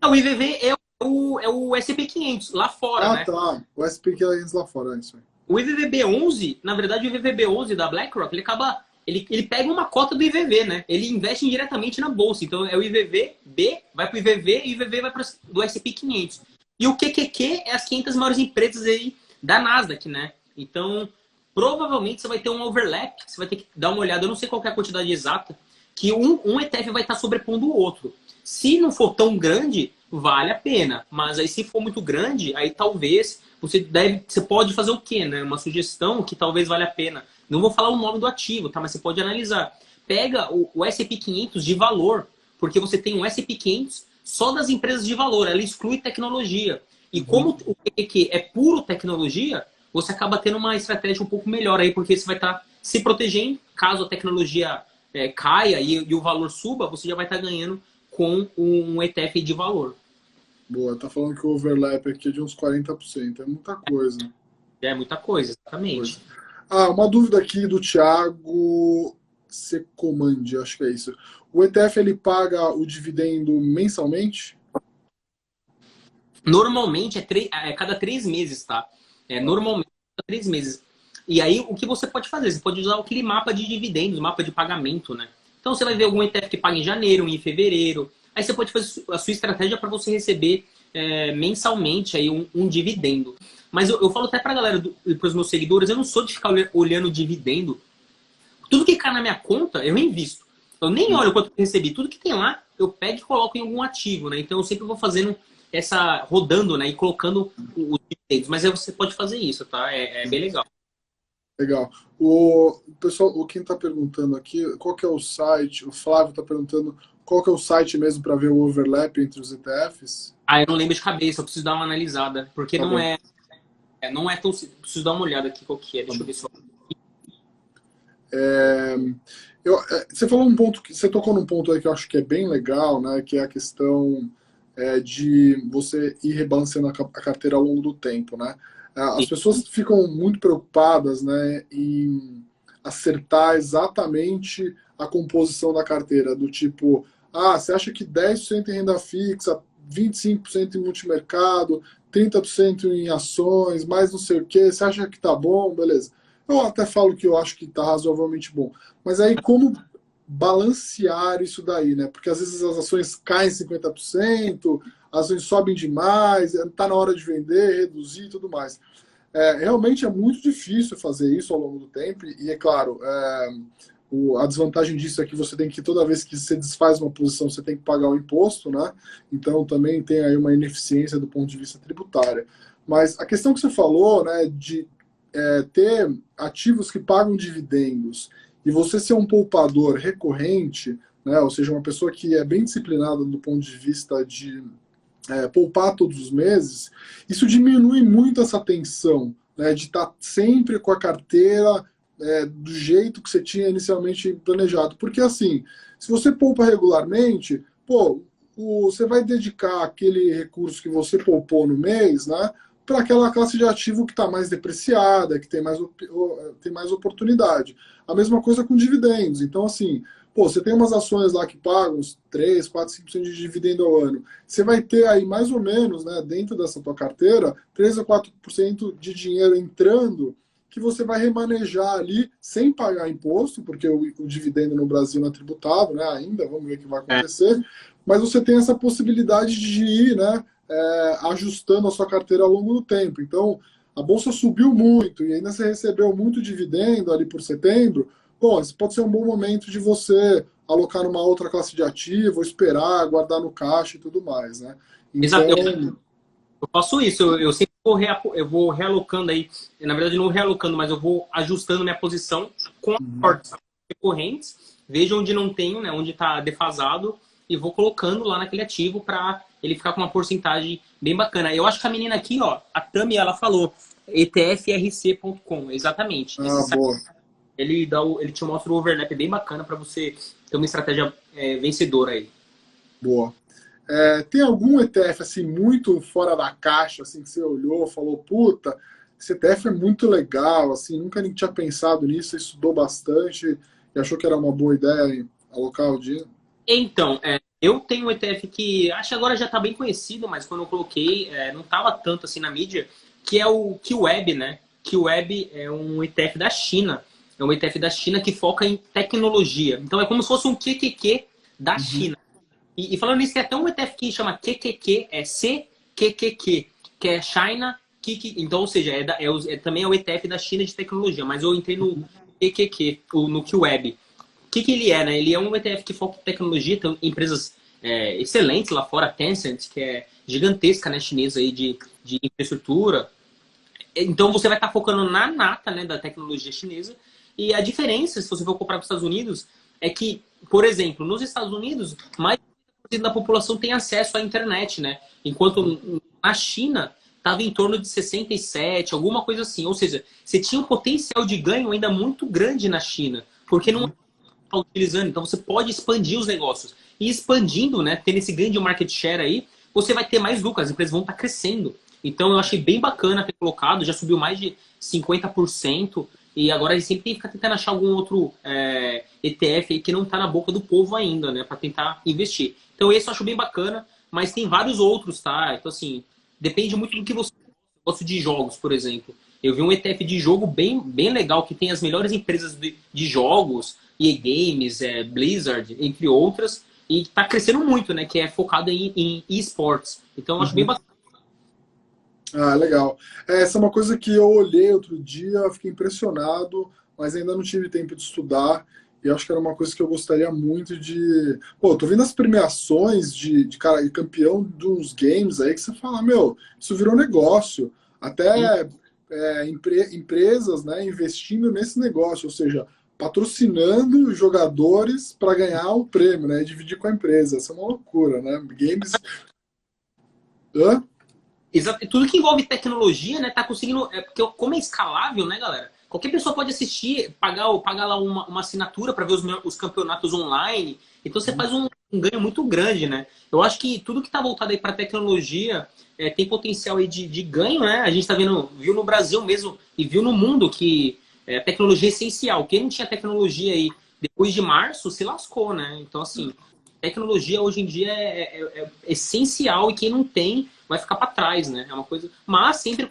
[SPEAKER 1] O IVV é o S&P 500 lá fora,
[SPEAKER 2] Ah,
[SPEAKER 1] né?
[SPEAKER 2] tá. O SP500 lá fora, é isso aí.
[SPEAKER 1] O IVVB11, na verdade, o IVVB11 da BlackRock, ele pega uma cota do IVV, né? Ele investe indiretamente na bolsa. Então, é o IVVB, vai para o IVV e o IVV vai para do S&P 500. E o QQQ é as 500 maiores empresas aí da Nasdaq, né? Então, provavelmente você vai ter um overlap, você vai ter que dar uma olhada, eu não sei qual é a quantidade exata, que um ETF vai estar sobrepondo o outro. Se não for tão grande, vale a pena. Mas aí, se for muito grande, aí talvez você pode fazer o quê, né? Uma sugestão que talvez valha a pena. Não vou falar o nome do ativo, tá? Mas você pode analisar. Pega o S&P 500 de valor, porque você tem um S&P 500 só das empresas de valor, ela exclui tecnologia. E como o QQQ é puro tecnologia, você acaba tendo uma estratégia um pouco melhor aí, porque você vai estar se protegendo, caso a tecnologia caia e o valor suba, você já vai estar ganhando com um ETF de valor.
[SPEAKER 2] Boa, tá falando que o overlap aqui é de uns 40%, é muita coisa.
[SPEAKER 1] É muita coisa, exatamente.
[SPEAKER 2] Ah, uma dúvida aqui do Thiago Secomandi, acho que é isso. O ETF ele paga o dividendo mensalmente?
[SPEAKER 1] Normalmente é cada 3 meses, tá? Normalmente cada 3 meses. E aí, o que você pode fazer? Você pode usar aquele mapa de dividendos, mapa de pagamento, né? Então, você vai ver algum ETF que paga em janeiro, em fevereiro. Aí você pode fazer a sua estratégia para você receber mensalmente aí um dividendo. Mas eu falo até para a galera, para os meus seguidores, eu não sou de ficar olhando o dividendo. Tudo que cai na minha conta, eu invisto. Eu nem olho quanto eu recebi. Tudo que tem lá, eu pego e coloco em algum ativo, né? Então, eu sempre vou fazendo rodando, né? E colocando os dividendos. Mas aí você pode fazer isso, tá? É bem legal.
[SPEAKER 2] Legal. O pessoal, quem está perguntando aqui, qual que é o site? O Flávio está perguntando qual que é o site mesmo para ver o overlap entre os ETFs?
[SPEAKER 1] Eu não lembro de cabeça, eu preciso dar uma analisada. Porque
[SPEAKER 2] Tá
[SPEAKER 1] não
[SPEAKER 2] bom.
[SPEAKER 1] não é tão simples. Preciso dar uma olhada aqui qual que é. Deixa eu ver se eu...
[SPEAKER 2] Você falou um ponto você tocou num ponto aí que eu acho que é bem legal, né? Que é a questão de você ir rebalanceando a carteira ao longo do tempo, né? As pessoas ficam muito preocupadas, né, em acertar exatamente a composição da carteira, do tipo, você acha que 10% em renda fixa, 25% em multimercado, 30% em ações, mais não sei o quê, você acha que tá bom, beleza. Eu até falo que eu acho que tá razoavelmente bom. Mas aí como balancear isso daí, né? Porque às vezes as ações caem 50%, as ações sobem demais, está na hora de vender, reduzir e tudo mais. Realmente é muito difícil fazer isso ao longo do tempo, e é claro, a desvantagem disso é que você tem que, toda vez que você desfaz uma posição, você tem que pagar o imposto, né? Então também tem aí uma ineficiência do ponto de vista tributário. Mas a questão que você falou, né, de ter ativos que pagam dividendos e você ser um poupador recorrente, né, ou seja, uma pessoa que é bem disciplinada do ponto de vista de poupar todos os meses, isso diminui muito essa tensão, né, de estar sempre com a carteira do jeito que você tinha inicialmente planejado. Porque assim, se você poupa regularmente, você vai dedicar aquele recurso que você poupou no mês, né, para aquela classe de ativo que está mais depreciada, que tem mais oportunidade. A mesma coisa com dividendos. Então, assim, você tem umas ações lá que pagam uns 3, 4, 5% de dividendo ao ano. Você vai ter aí mais ou menos, né, dentro dessa tua carteira, 3 a 4% de dinheiro entrando que você vai remanejar ali sem pagar imposto, porque o dividendo no Brasil não é tributado, né, ainda, vamos ver o que vai acontecer. Mas você tem essa possibilidade de ir, né, ajustando a sua carteira ao longo do tempo. Então, a bolsa subiu muito e ainda você recebeu muito dividendo ali por setembro. Esse pode ser um bom momento de você alocar numa outra classe de ativo, esperar, guardar no caixa e tudo mais, né?
[SPEAKER 1] Exato.
[SPEAKER 2] Então,
[SPEAKER 1] Eu faço isso, eu sempre vou realocando aí, na verdade não realocando, mas eu vou ajustando minha posição com aportes recorrentes, vejo onde não tenho, né, onde está defasado, e vou colocando lá naquele ativo para ele ficar com uma porcentagem bem bacana. Eu acho que a menina aqui, ó, a Tami, ela falou etfrc.com, exatamente.
[SPEAKER 2] boa.
[SPEAKER 1] Ele te mostra o overlap bem bacana para você ter uma estratégia vencedora aí.
[SPEAKER 2] Boa. Tem algum ETF assim muito fora da caixa, assim que você olhou, falou, puta, esse ETF é muito legal, assim, nunca nem tinha pensado nisso, estudou bastante e achou que era uma boa ideia alocar o dinheiro?
[SPEAKER 1] Então, eu tenho um ETF que acho que agora já está bem conhecido, mas quando eu coloquei, não estava tanto assim na mídia, que é o QWeb, né? QWeb é um ETF da China. É um ETF da China que foca em tecnologia. Então é como se fosse um QQQ da China. E falando nisso, tem até um ETF que chama QQQ, é CQQQ, que é China QQ. Então, ou seja, também é o ETF da China de tecnologia, mas eu entrei no QQQ, no QWeb. O que ele é, né? Ele é um ETF que foca em tecnologia, tem empresas excelentes lá fora, Tencent, que é gigantesca, né, chinesa aí de infraestrutura. Então você vai estar focando na nata, né, da tecnologia chinesa. E a diferença, se você for comprar para os Estados Unidos, é que, por exemplo, nos Estados Unidos, mais de 50% da população tem acesso à internet, né? Enquanto na China estava em torno de 67, alguma coisa assim. Ou seja, você tinha um potencial de ganho ainda muito grande na China, porque não está utilizando. Então você pode expandir os negócios. E expandindo, né, tendo esse grande market share aí, você vai ter mais lucro, as empresas vão estar crescendo. Então eu achei bem bacana ter colocado, já subiu mais de 50%, e agora a gente sempre tem que ficar tentando achar algum outro ETF aí que não está na boca do povo ainda, né, para tentar investir. Então esse eu acho bem bacana, mas tem vários outros, tá? Então assim, depende muito do que você gosta de jogos, por exemplo. Eu vi um ETF de jogo bem legal, que tem as melhores empresas de jogos, EA Games, Blizzard, entre outras, e está crescendo muito, né? Que é focado em esportes. Então eu acho bem bacana.
[SPEAKER 2] Ah, legal. Essa é uma coisa que eu olhei outro dia, fiquei impressionado, mas ainda não tive tempo de estudar. E acho que era uma coisa que eu gostaria muito de. Pô, tô vendo as premiações de cara, de campeão de uns games aí que você fala, meu, isso virou negócio. Até empresas, né, investindo nesse negócio, ou seja, patrocinando jogadores para ganhar o prêmio, né, e dividir com a empresa. Isso é uma loucura, né? Games. Hã?
[SPEAKER 1] Exato. Tudo que envolve tecnologia, né, tá conseguindo. Porque como é escalável, né, galera? Qualquer pessoa pode assistir, pagar lá uma assinatura para ver os campeonatos online. Então você faz um ganho muito grande, né? Eu acho que tudo que está voltado aí para tecnologia tem potencial aí de ganho, né? A gente está vendo, viu no Brasil mesmo e viu no mundo que a tecnologia é essencial. Quem não tinha tecnologia aí depois de março se lascou, né? Então, assim, tecnologia hoje em dia é essencial e quem não tem vai ficar para trás, né? É uma coisa, mas sempre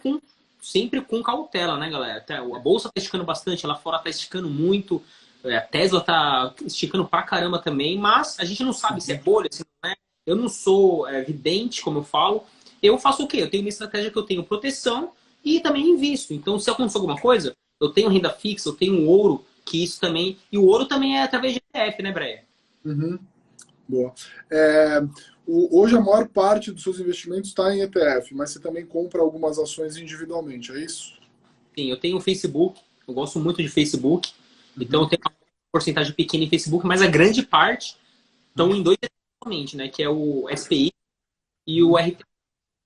[SPEAKER 1] com cautela, né, galera? A bolsa tá esticando bastante, lá fora tá esticando muito, a Tesla tá esticando pra caramba também, mas a gente não sabe se é bolha, se não é. Eu não sou vidente, como eu falo. Eu faço o quê? Eu tenho uma estratégia que eu tenho proteção e também invisto. Então, se acontecer alguma coisa, eu tenho renda fixa, eu tenho ouro, que isso também. E o ouro também é através de ETF, né, Breia?
[SPEAKER 2] Uhum. Boa. Hoje a maior parte dos seus investimentos está em ETF, mas você também compra algumas ações individualmente, é isso?
[SPEAKER 1] Sim, eu tenho o Facebook, eu gosto muito de Facebook, então eu
[SPEAKER 2] Uhum.
[SPEAKER 1] tenho uma porcentagem pequena em Facebook, mas a grande parte estão em dois somente, né? Que é o SPI e o RT,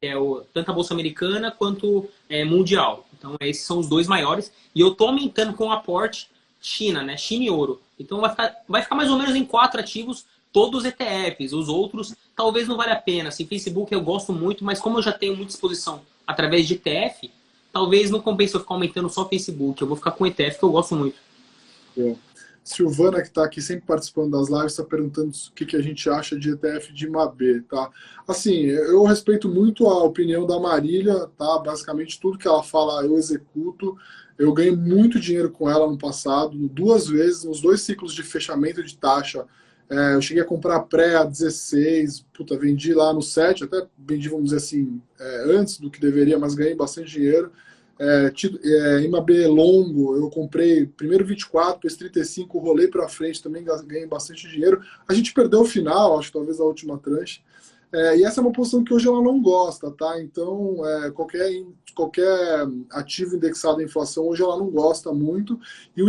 [SPEAKER 1] que é tanto a Bolsa Americana quanto Mundial. Então esses são os dois maiores. E eu estou aumentando com o aporte China, né? China e ouro. Então vai ficar mais ou menos em 4 ativos, todos os ETFs. Os outros talvez não valha a pena. Assim, Facebook eu gosto muito, mas como eu já tenho muita exposição através de ETF, talvez não compense eu ficar aumentando só o Facebook. Eu vou ficar com o ETF que eu gosto muito.
[SPEAKER 2] Boa. Silvana, que está aqui sempre participando das lives, está perguntando o que a gente acha de ETF de MAB, tá? Assim, eu respeito muito a opinião da Marília, tá? Basicamente tudo que ela fala eu executo. Eu ganhei muito dinheiro com ela no passado, 2 vezes, nos 2 ciclos de fechamento de taxa. Eu cheguei a comprar pré a 16, puta, vendi lá no 7, até vendi, vamos dizer assim, antes do que deveria, mas ganhei bastante dinheiro. MAB longo, eu comprei primeiro 24, depois 35, rolei para frente, também ganhei bastante dinheiro. A gente perdeu o final, acho que talvez a última tranche. E essa é uma posição que hoje ela não gosta, tá? Então, qualquer ativo indexado à inflação hoje ela não gosta muito. E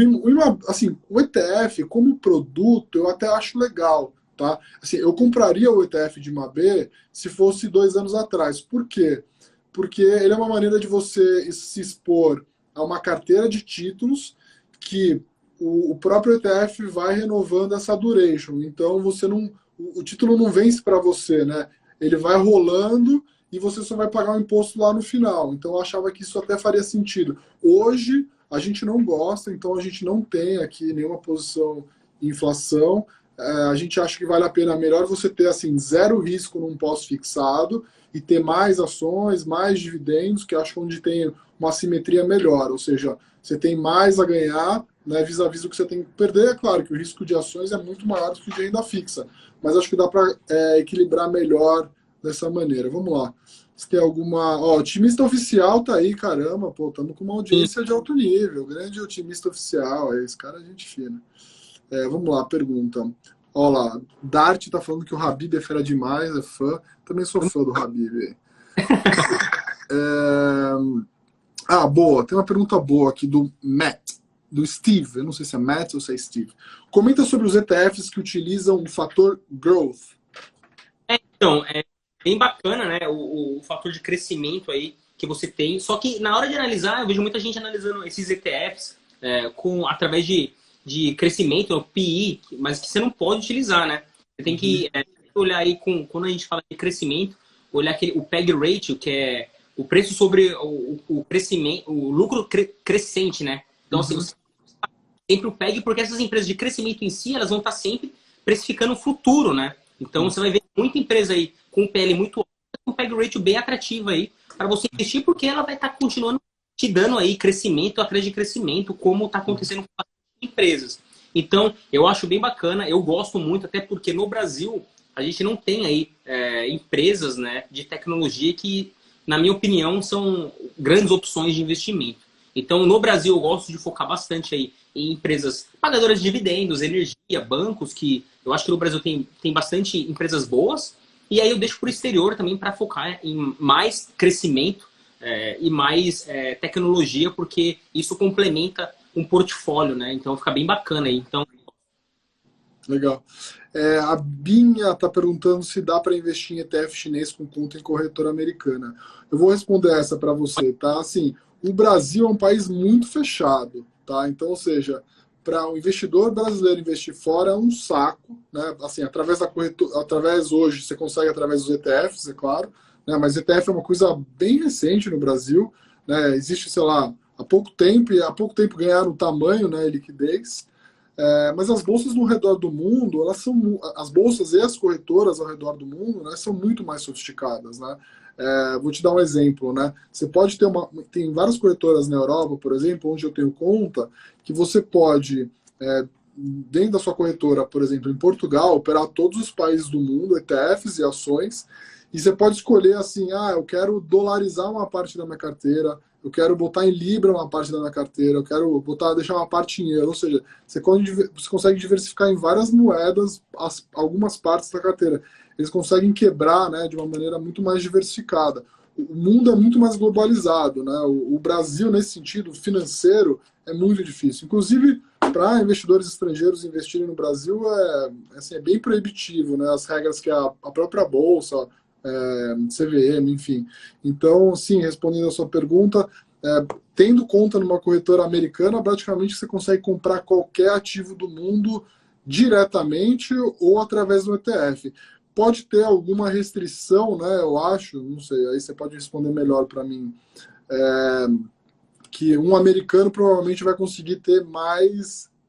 [SPEAKER 2] assim, o ETF como produto eu até acho legal, tá? Assim, eu compraria o ETF de MAB se fosse 2 anos atrás. Por quê? Porque ele é uma maneira de você se expor a uma carteira de títulos que o próprio ETF vai renovando essa duration. Então você não, o título não vence para você, né? Ele vai rolando e você só vai pagar o imposto lá no final. Então eu achava que isso até faria sentido. Hoje a gente não gosta, então a gente não tem aqui nenhuma posição em inflação. a gente acha que vale a pena, melhor você ter assim, zero risco num pós-fixado e ter mais ações, mais dividendos, que acho que onde tem uma simetria melhor, ou seja, você tem mais a ganhar, né, vis-à-vis do que você tem que perder. É claro que o risco de ações é muito maior do que o de renda fixa, mas acho que dá para equilibrar melhor dessa maneira. Vamos lá. Se tem alguma. Ó, otimista oficial tá aí, caramba, pô, estamos com uma audiência de alto nível, grande otimista oficial, esse cara é gente fina. Vamos lá, pergunta. Olha lá, Dart tá falando que o Habib é fera demais, é fã. Também sou fã do Habib. Boa, tem uma pergunta boa aqui do Matt, do Steve. Eu não sei se é Matt ou se é Steve. Comenta sobre os ETFs que utilizam o fator growth.
[SPEAKER 1] Então, é bem bacana, né? O fator de crescimento aí que você tem. Só que na hora de analisar, eu vejo muita gente analisando esses ETFs através de crescimento, o PI, mas que você não pode utilizar, né? Você tem que olhar aí, quando a gente fala de crescimento, olhar o PEG ratio, que é o preço sobre o crescimento, o lucro crescente, né? Então, assim, você sempre o PEG, porque essas empresas de crescimento em si, elas vão estar sempre precificando o futuro, né? Então, você vai ver muita empresa aí com PL muito alto, com PEG ratio bem atrativo aí, para você investir, porque ela vai estar continuando te dando aí crescimento atrás de crescimento, como está acontecendo com empresas. Então, eu acho bem bacana, eu gosto muito, até porque no Brasil a gente não tem aí empresas, né, de tecnologia que, na minha opinião, são grandes opções de investimento. Então, no Brasil, eu gosto de focar bastante aí em empresas pagadoras de dividendos, energia, bancos, que eu acho que no Brasil tem bastante empresas boas. E aí eu deixo para o exterior também para focar em mais crescimento e mais tecnologia, porque isso complementa um portfólio, né? Então fica bem bacana aí. Então...
[SPEAKER 2] Legal. A Binha está perguntando se dá para investir em ETF chinês com conta em corretora americana. Eu vou responder essa para você, tá? Assim, o Brasil é um país muito fechado, tá? Então, ou seja, para o investidor brasileiro investir fora é um saco, né? Assim, através da corretora, hoje você consegue através dos ETFs, é claro, né? Mas ETF é uma coisa bem recente no Brasil, né? Existe, sei lá, há pouco tempo, e há pouco tempo ganharam tamanho, né, e liquidez. Mas as bolsas no redor do mundo, as bolsas e as corretoras ao redor do mundo, né, são muito mais sofisticadas, né? Vou te dar um exemplo, né? Você pode ter tem várias corretoras na Europa, por exemplo, onde eu tenho conta, que você pode, dentro da sua corretora, por exemplo, em Portugal, operar todos os países do mundo, ETFs e ações, e você pode escolher assim, eu quero dolarizar uma parte da minha carteira, eu quero botar em Libra uma parte da minha carteira, eu quero deixar uma parte em euro. Ou seja, você consegue diversificar em várias moedas algumas partes da carteira. Eles conseguem quebrar, né, de uma maneira muito mais diversificada. O mundo é muito mais globalizado, né? O Brasil, nesse sentido financeiro, é muito difícil. Inclusive, para investidores estrangeiros investirem no Brasil, é bem proibitivo, né? As regras que a própria Bolsa, CVM, enfim. Então, sim, respondendo a sua pergunta, tendo conta numa corretora americana, praticamente você consegue comprar qualquer ativo do mundo diretamente ou através do ETF. Pode ter alguma restrição, né? Eu acho, não sei, aí você pode responder melhor para mim. Que um americano provavelmente vai conseguir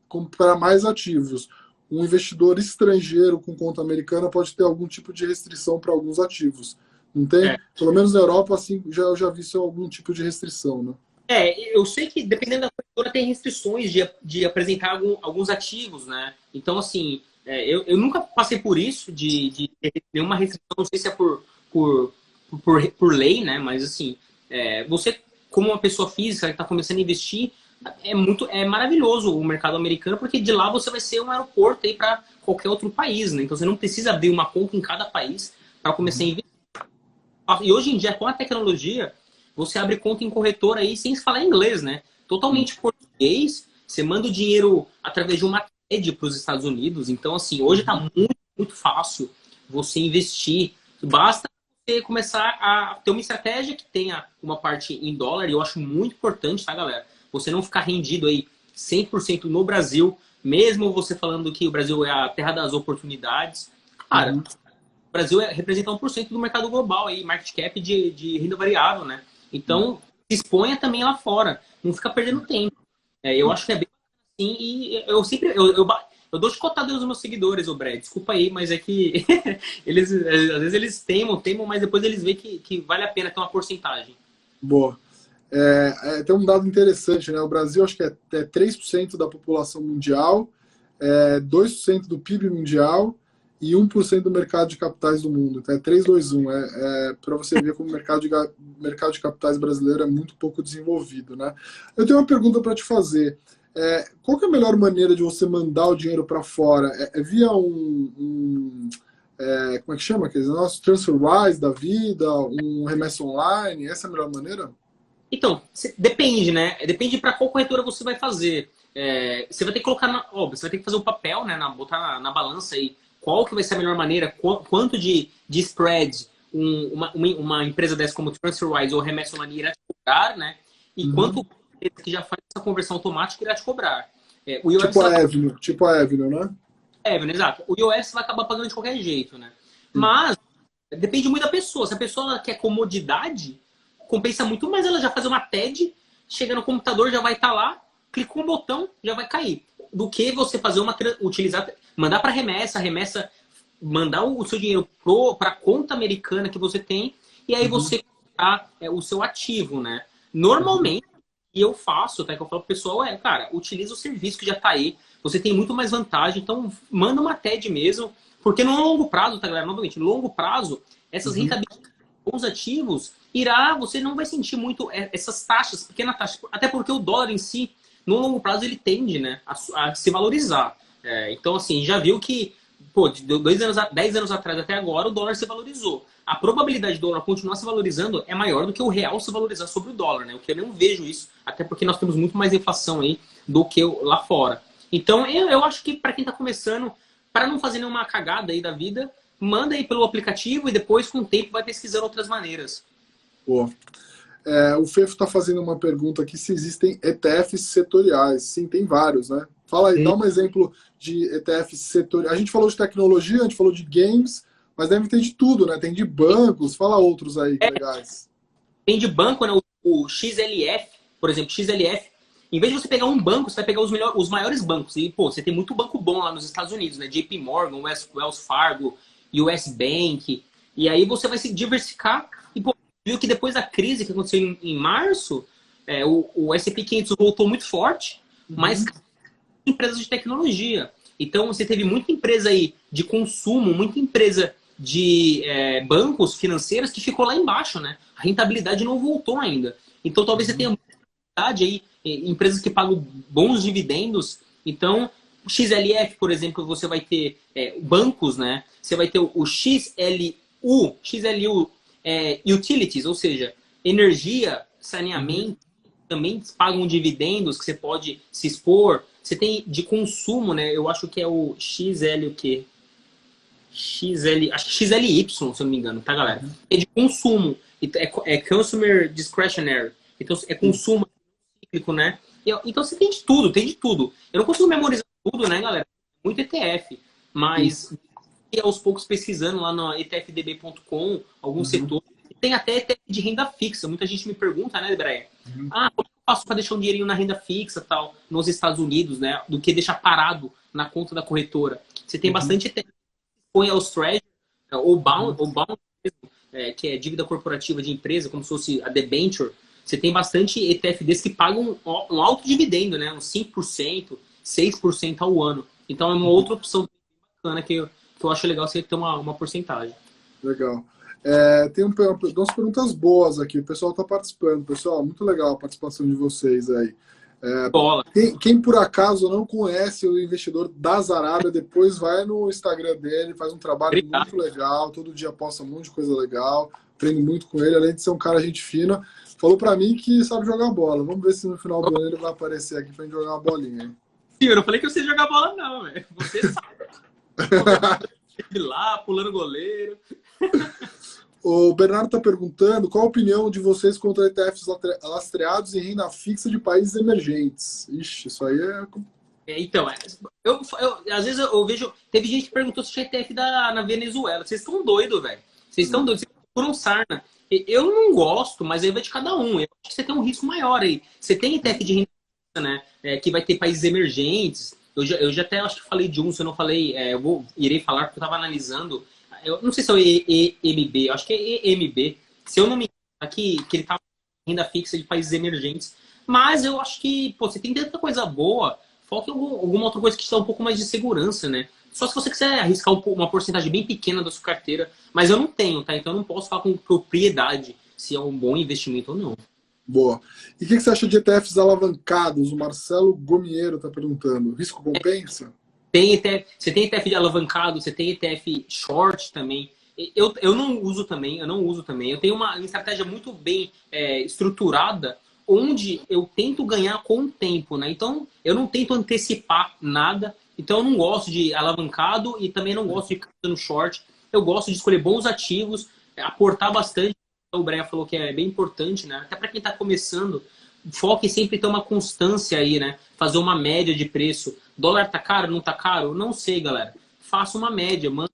[SPEAKER 2] comprar mais ativos. Um investidor estrangeiro com conta americana pode ter algum tipo de restrição para alguns ativos. Não tem? Pelo menos na Europa, assim, eu já vi algum tipo de restrição, né?
[SPEAKER 1] Eu sei que dependendo da corretora tem restrições de apresentar alguns ativos, né? Então, assim, eu nunca passei por isso, de ter nenhuma restrição, não sei se é por lei, né? Mas, assim, você, como uma pessoa física que está começando a investir, é maravilhoso o mercado americano, porque de lá você vai ser um aeroporto aí para qualquer outro país, né? Então você não precisa abrir uma conta em cada país para começar a investir. E hoje em dia, com a tecnologia, você abre conta em corretora aí sem falar inglês, né? Totalmente português, você manda o dinheiro através de uma rede para os Estados Unidos. Então, assim, hoje está muito, muito fácil você investir. Basta você começar a ter uma estratégia que tenha uma parte em dólar, e eu acho muito importante, tá, galera? Você não ficar rendido aí 100% no Brasil, mesmo você falando que o Brasil é a terra das oportunidades. Cara, o Brasil representa 1% do mercado global aí, market cap de renda variável, né? Então, se exponha também lá fora. Não fica perdendo tempo. Eu acho que é bem assim, e eu sempre... Eu dou chicotado nos meus seguidores, ô Brad. Desculpa aí, mas é que eles, às vezes eles teimam, mas depois eles veem que vale a pena ter uma porcentagem.
[SPEAKER 2] Boa. Tem um dado interessante, né? O Brasil acho que é 3% da população mundial, 2% do PIB mundial e 1% do mercado de capitais do mundo. Então é 3-2-1. Para você ver como o mercado de capitais brasileiro é muito pouco desenvolvido, né? Eu tenho uma pergunta para te fazer. Qual que é a melhor maneira de você mandar o dinheiro para fora? É via como é que chama? Aqueles nossos TransferWise da vida, um remessa online? Essa é a melhor maneira?
[SPEAKER 1] Então, depende, né? Depende para qual corretora você vai fazer. Você vai ter que colocar, você vai ter que fazer o papel, né? Botar na balança aí qual que vai ser a melhor maneira, quanto de spread uma empresa dessa como TransferWise ou Remessa Online irá te cobrar, né? E quanto que já faz essa conversão automática irá te cobrar.
[SPEAKER 2] Tipo a Avenue, né?
[SPEAKER 1] Avenue, exato. O iOS vai acabar pagando de qualquer jeito, né? Mas depende muito da pessoa. Se a pessoa quer comodidade, compensa muito mais ela já fazer uma TED, chega no computador, já vai estar lá, clicou um botão, já vai cair. Do que você fazer mandar para a remessa mandar o seu dinheiro para a conta americana que você tem, e aí você comprar o seu ativo, né? Normalmente, e eu faço, tá? Que eu falo pro pessoal, cara, utiliza o serviço que já tá aí, você tem muito mais vantagem, então manda uma TED mesmo, porque no longo prazo, tá, galera? Novamente, no longo prazo, essas rentabilidades bons ativos, você não vai sentir muito essas taxas, pequena taxa, até porque o dólar em si, no longo prazo, ele tende, né, a se valorizar. Então, assim, já viu que, de 10 anos atrás até agora, o dólar se valorizou. A probabilidade do dólar continuar se valorizando é maior do que o real se valorizar sobre o dólar, né? O que eu não vejo isso, até porque nós temos muito mais inflação aí do que lá fora. Então, eu acho que para quem está começando, para não fazer nenhuma cagada aí da vida, manda aí pelo aplicativo e depois, com o tempo, vai pesquisando outras maneiras.
[SPEAKER 2] Boa. O Fefo está fazendo uma pergunta aqui se existem ETFs setoriais. Sim, tem vários, né? Fala aí, dá um exemplo de ETFs setoriais. A gente falou de tecnologia, a gente falou de games, mas deve ter de tudo, né? Tem de bancos, fala outros aí legais.
[SPEAKER 1] Tem de banco, né? O XLF, por exemplo, XLF. Em vez de você pegar um banco, você vai pegar os maiores bancos. E, você tem muito banco bom lá nos Estados Unidos, né? JP Morgan, Wells Fargo, US Bank. E aí você vai se diversificar. E, viu que depois da crise que aconteceu em março, o S&P 500 voltou muito forte, mas empresas de tecnologia. Então, você teve muita empresa aí de consumo, muita empresa de bancos financeiros que ficou lá embaixo, né? A rentabilidade não voltou ainda. Então, talvez você tenha aí empresas que pagam bons dividendos. Então, o XLF, por exemplo, você vai ter bancos, né? Você vai ter o XLU utilities, ou seja, energia, saneamento, também pagam dividendos que você pode se expor. Você tem de consumo, né? Eu acho que é o XL o quê? Acho que XLY, se eu não me engano, tá, galera? É de consumo. É consumer discretionary. Então, é consumo cíclico, né? Então, você tem de tudo, tem de tudo. Eu não consigo memorizar tudo, né, galera? Muito ETF. Mas, aos poucos, pesquisando lá no etfdb.com, algum setor. Tem até ETF de renda fixa. Muita gente me pergunta, né, Breia? Como eu faço para deixar um dinheirinho na renda fixa, tal, nos Estados Unidos, né? Do que deixar parado na conta da corretora. Você tem bastante ETF. Põe aos Treasury, ou Bound, que é dívida corporativa de empresa, como se fosse a debenture. Você tem bastante ETF desses que pagam um alto dividendo, né? Uns 5%, 6% ao ano. Então é uma outra opção bacana que eu acho legal você ter uma porcentagem.
[SPEAKER 2] Legal. Tem umas perguntas boas aqui. O pessoal está participando. Pessoal, muito legal a participação de vocês aí. Quem por acaso não conhece o investidor da Zarabia, depois vai no Instagram dele, faz um trabalho muito legal. Todo dia posta um monte de coisa legal. Aprendo muito com ele, além de ser um cara gente fina. Falou pra mim que sabe jogar bola. Vamos ver se no final do ano ele vai aparecer aqui pra gente jogar uma bolinha. Hein?
[SPEAKER 1] Sim, eu não falei que eu sei jogar bola, não, velho. Você sabe. Lá, pulando goleiro.
[SPEAKER 2] O Bernardo está perguntando qual a opinião de vocês contra ETFs lastreados em renda fixa de países emergentes. Ixi, isso aí
[SPEAKER 1] então, às vezes eu vejo... Teve gente que perguntou se tinha ETF na Venezuela. Vocês estão doidos, velho. Vocês estão doidos. Vocês procuram sarna. Eu não gosto, mas aí vai de cada um. Eu acho que você tem um risco maior aí. Você tem ETF de renda fixa, né? Que vai ter países emergentes. eu já até acho que falei de um, se eu não falei, irei falar porque eu estava analisando. Eu não sei se é o EMB, acho que é EMB. Se eu não me engano, aqui, que ele tá com renda fixa de países emergentes. Mas eu acho que, pô, você tem tanta coisa boa, foca em alguma outra coisa que te dá um pouco mais de segurança, né? Só se você quiser arriscar uma porcentagem bem pequena da sua carteira. Mas eu não tenho, tá? Então eu não posso falar com propriedade se é um bom investimento ou não.
[SPEAKER 2] Boa. E o que você acha de ETFs alavancados? O Marcelo Gomiero está perguntando. Risco compensa?
[SPEAKER 1] Tem ETF, você tem ETF de alavancado, você tem ETF short também. Eu não uso também, eu não uso também. Eu tenho uma estratégia muito bem estruturada, onde eu tento ganhar com o tempo, né? Então, eu não tento antecipar nada. Então, eu não gosto de alavancado e também não gosto de ficar no short. Eu gosto de escolher bons ativos, aportar bastante. O Breia falou que é bem importante, né? Até para quem está começando, foque sempre em ter uma constância aí, né? Fazer uma média de preço. Dólar tá caro, não tá caro? Não sei, galera. Faça uma média, manda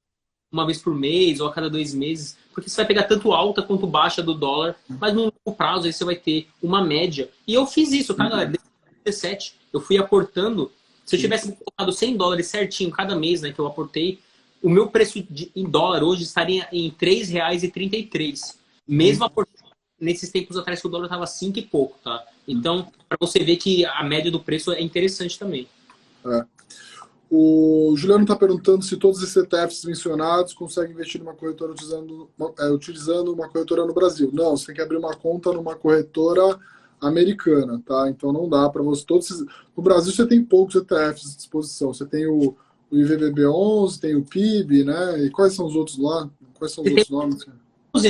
[SPEAKER 1] uma vez por mês ou a cada 2 meses, porque você vai pegar tanto alta quanto baixa do dólar, mas no longo prazo aí você vai ter uma média. E eu fiz isso, tá, galera? Desde 2017, eu fui aportando. Se eu tivesse colocado US$ 100 certinho cada mês, né, que eu aportei, o meu preço em dólar hoje estaria em R$ 3,33. Mesmo aportando nesses tempos atrás que o dólar estava 5 e pouco, tá? Então, para você ver que a média do preço é interessante também.
[SPEAKER 2] O Juliano está perguntando se todos esses ETFs mencionados conseguem investir numa corretora utilizando uma corretora no Brasil. Não, você tem que abrir uma conta numa corretora americana, tá? Então não dá para você. No Brasil você tem poucos ETFs à disposição. Você tem o IVVB11, tem o PIB, né? E quais são os outros lá? Quais são os outros nomes?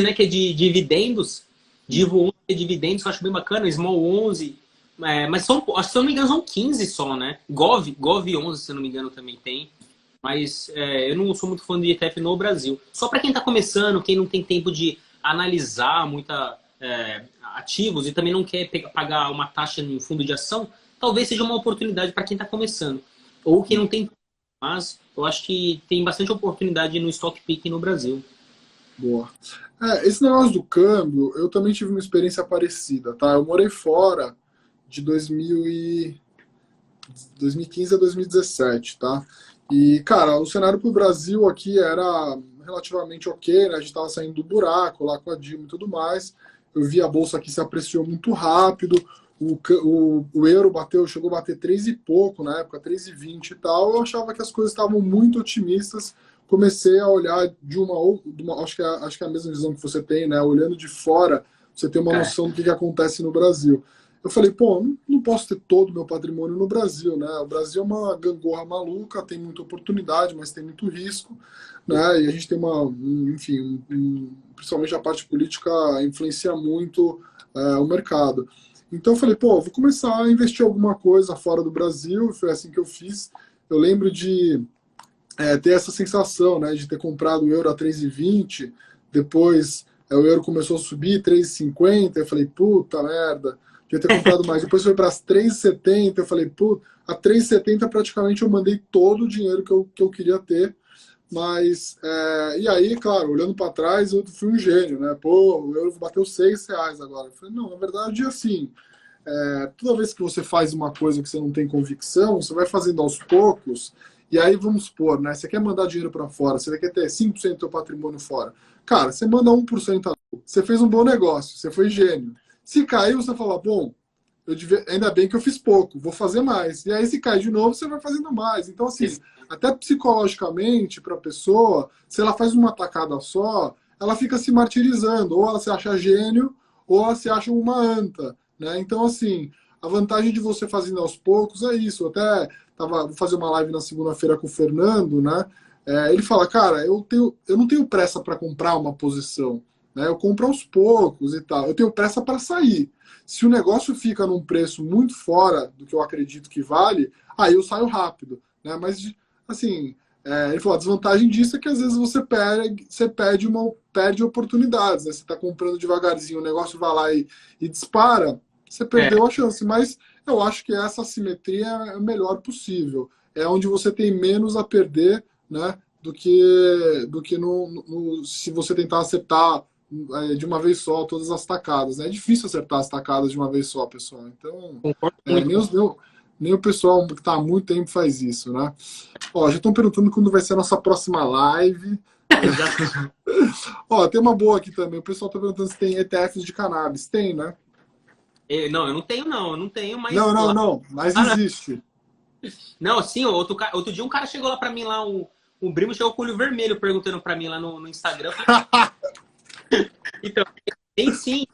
[SPEAKER 1] Né, que é de dividendos, Divo 11 é dividendos, que eu acho bem bacana, Small 11, mas são, acho que se eu não me engano são 15 só, né? Gov 11, se eu não me engano, também tem, mas eu não sou muito fã de ETF no Brasil. Só para quem está começando, quem não tem tempo de analisar muita ativos e também não quer pagar uma taxa em fundo de ação, talvez seja uma oportunidade para quem está começando. Ou quem não tem, mas eu acho que tem bastante oportunidade no Stock Pick no Brasil.
[SPEAKER 2] Boa. Esse negócio do câmbio, eu também tive uma experiência parecida, tá? Eu morei fora de 2015 a 2017, tá? E, cara, o cenário pro Brasil aqui era relativamente ok, né? A gente tava saindo do buraco lá com a Dilma e tudo mais. Eu vi a bolsa aqui se apreciou muito rápido. O euro chegou a bater 3 e pouco na época, 3,20 e tal. Eu achava que as coisas estavam muito otimistas. Comecei a olhar acho que é a mesma visão que você tem, né? Olhando de fora, você tem uma noção do que acontece no Brasil. Eu falei, pô, não posso ter todo o meu patrimônio no Brasil, né? O Brasil é uma gangorra maluca, tem muita oportunidade, mas tem muito risco, né? E a gente tem principalmente a parte política influencia muito o mercado. Então eu falei, pô, vou começar a investir alguma coisa fora do Brasil, foi assim que eu fiz. Eu lembro de ter essa sensação, né, de ter comprado o euro a 3,20, depois o euro começou a subir, 3,50, eu falei, puta merda, devia ter comprado mais. Depois foi para as 3,70, eu falei, puta, a 3,70 praticamente eu mandei todo o dinheiro que eu queria ter, mas, e aí, claro, olhando para trás, eu fui um gênio, né, pô, o euro bateu R$ 6 agora. Eu falei, não, na verdade, assim, toda vez que você faz uma coisa que você não tem convicção, você vai fazendo aos poucos. E aí, vamos supor, né? Você quer mandar dinheiro para fora, você quer ter 5% do seu patrimônio fora. Cara, você manda 1% você fez um bom negócio, você foi gênio. Se caiu, você fala, bom, ainda bem que eu fiz pouco, vou fazer mais. E aí, se cai de novo, você vai fazendo mais. Então, assim, até psicologicamente, para a pessoa, se ela faz uma tacada só, ela fica se martirizando. Ou ela se acha gênio, ou ela se acha uma anta, né? Então, assim, a vantagem de você fazendo aos poucos é isso. Até vou fazer uma live na segunda-feira com o Fernando, né? Ele fala, cara, eu não tenho pressa para comprar uma posição, né? Eu compro aos poucos e tal. Eu tenho pressa para sair. Se o negócio fica num preço muito fora do que eu acredito que vale, aí eu saio rápido, né? Mas, assim, ele falou, a desvantagem disso é que às vezes você perde oportunidades, né? Você está comprando devagarzinho, o negócio vai lá e dispara, você perdeu a chance, mas eu acho que essa assimetria é a melhor possível. É onde você tem menos a perder, né, do que se você tentar acertar de uma vez só todas as tacadas. Né? É difícil acertar as tacadas de uma vez só, pessoal. Então,
[SPEAKER 1] Concordo muito.
[SPEAKER 2] Nem o pessoal que está há muito tempo faz isso, né? Ó, já estão perguntando quando vai ser a nossa próxima live.
[SPEAKER 1] Já-
[SPEAKER 2] Ó, tem uma boa aqui também. O pessoal está perguntando se tem ETFs de cannabis. Tem, né?
[SPEAKER 1] Não, eu não tenho,
[SPEAKER 2] Não,
[SPEAKER 1] mas
[SPEAKER 2] não,
[SPEAKER 1] lá.
[SPEAKER 2] não. Mas
[SPEAKER 1] Ah, não.
[SPEAKER 2] existe.
[SPEAKER 1] Não, sim, outro dia um cara chegou lá pra mim, lá, um primo chegou com o olho vermelho perguntando pra mim lá no Instagram. Eu falei, então, tem sim,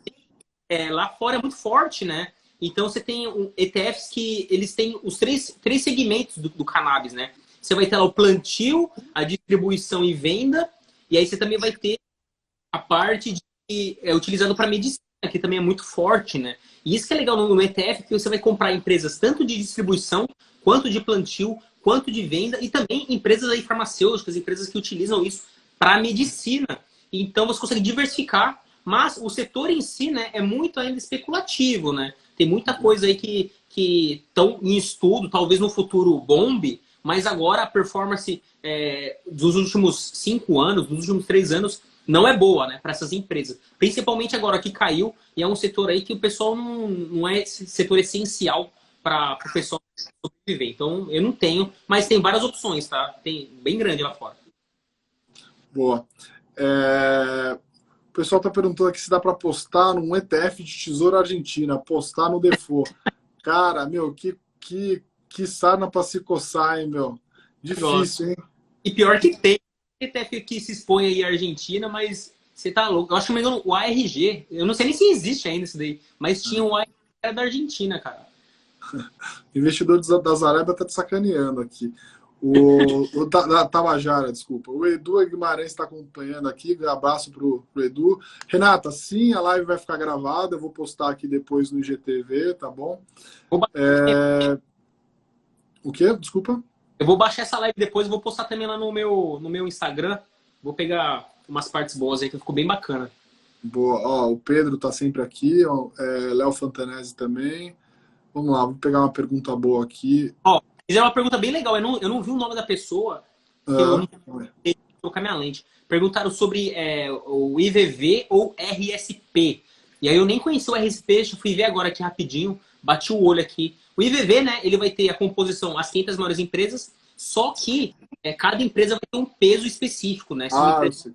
[SPEAKER 1] lá fora é muito forte, né? Então você tem ETFs que eles têm os três segmentos do cannabis, né? Você vai ter lá o plantio, a distribuição e venda, e aí você também vai ter a parte de utilizado para medicina, que também é muito forte, né? E isso que é legal no ETF, que você vai comprar empresas tanto de distribuição, quanto de plantio, quanto de venda, e também empresas aí farmacêuticas, empresas que utilizam isso para medicina. Então você consegue diversificar, mas o setor em si, né, é muito ainda especulativo, né? Tem muita coisa aí que estão em estudo, talvez no futuro bombe, mas agora a performance dos últimos 5 anos, dos últimos 3 anos, não é boa, né, para essas empresas. Principalmente agora que caiu, e é um setor aí que o pessoal não é setor essencial para o pessoal sobreviver. Então, eu não tenho, mas tem várias opções, tá? Tem bem grande lá fora.
[SPEAKER 2] Boa. O pessoal está perguntando aqui se dá para apostar num ETF de Tesouro Argentina, apostar no default. Cara, meu, que sarna para se coçar, hein, meu?
[SPEAKER 1] Gosto.
[SPEAKER 2] Difícil, hein?
[SPEAKER 1] E pior que tem ETF que se expõe aí à Argentina, mas você tá louco. Eu acho que o ARG, eu não sei nem se existe ainda isso daí, mas tinha o ARG que era da Argentina, cara.
[SPEAKER 2] O investidor da Zareba tá te sacaneando aqui. Da Tabajara, desculpa. O Edu Guimarães está acompanhando aqui. Um abraço pro Edu. Renata, sim, a live vai ficar gravada. Eu vou postar aqui depois no IGTV, tá bom?
[SPEAKER 1] Vou ba-
[SPEAKER 2] O quê? Desculpa.
[SPEAKER 1] Eu vou baixar essa live depois, vou postar também lá no meu Instagram. Vou pegar umas partes boas aí, que ficou bem bacana.
[SPEAKER 2] Boa. Ó, o Pedro tá sempre aqui. Ó, Léo Fantanese também. Vamos lá, vou pegar uma pergunta boa aqui.
[SPEAKER 1] Ó, fizeram uma pergunta bem legal. Eu não vi o nome da pessoa, que eu
[SPEAKER 2] Ah,
[SPEAKER 1] não sei colocar minha lente. Perguntaram sobre o IVV ou RSP. E aí eu nem conheci o RSP, eu fui ver agora aqui rapidinho, bati o olho aqui. O IVV, né, ele vai ter a composição, as 500 maiores empresas, só que cada empresa vai ter um peso específico, né? São
[SPEAKER 2] eu
[SPEAKER 1] empresas.
[SPEAKER 2] sei.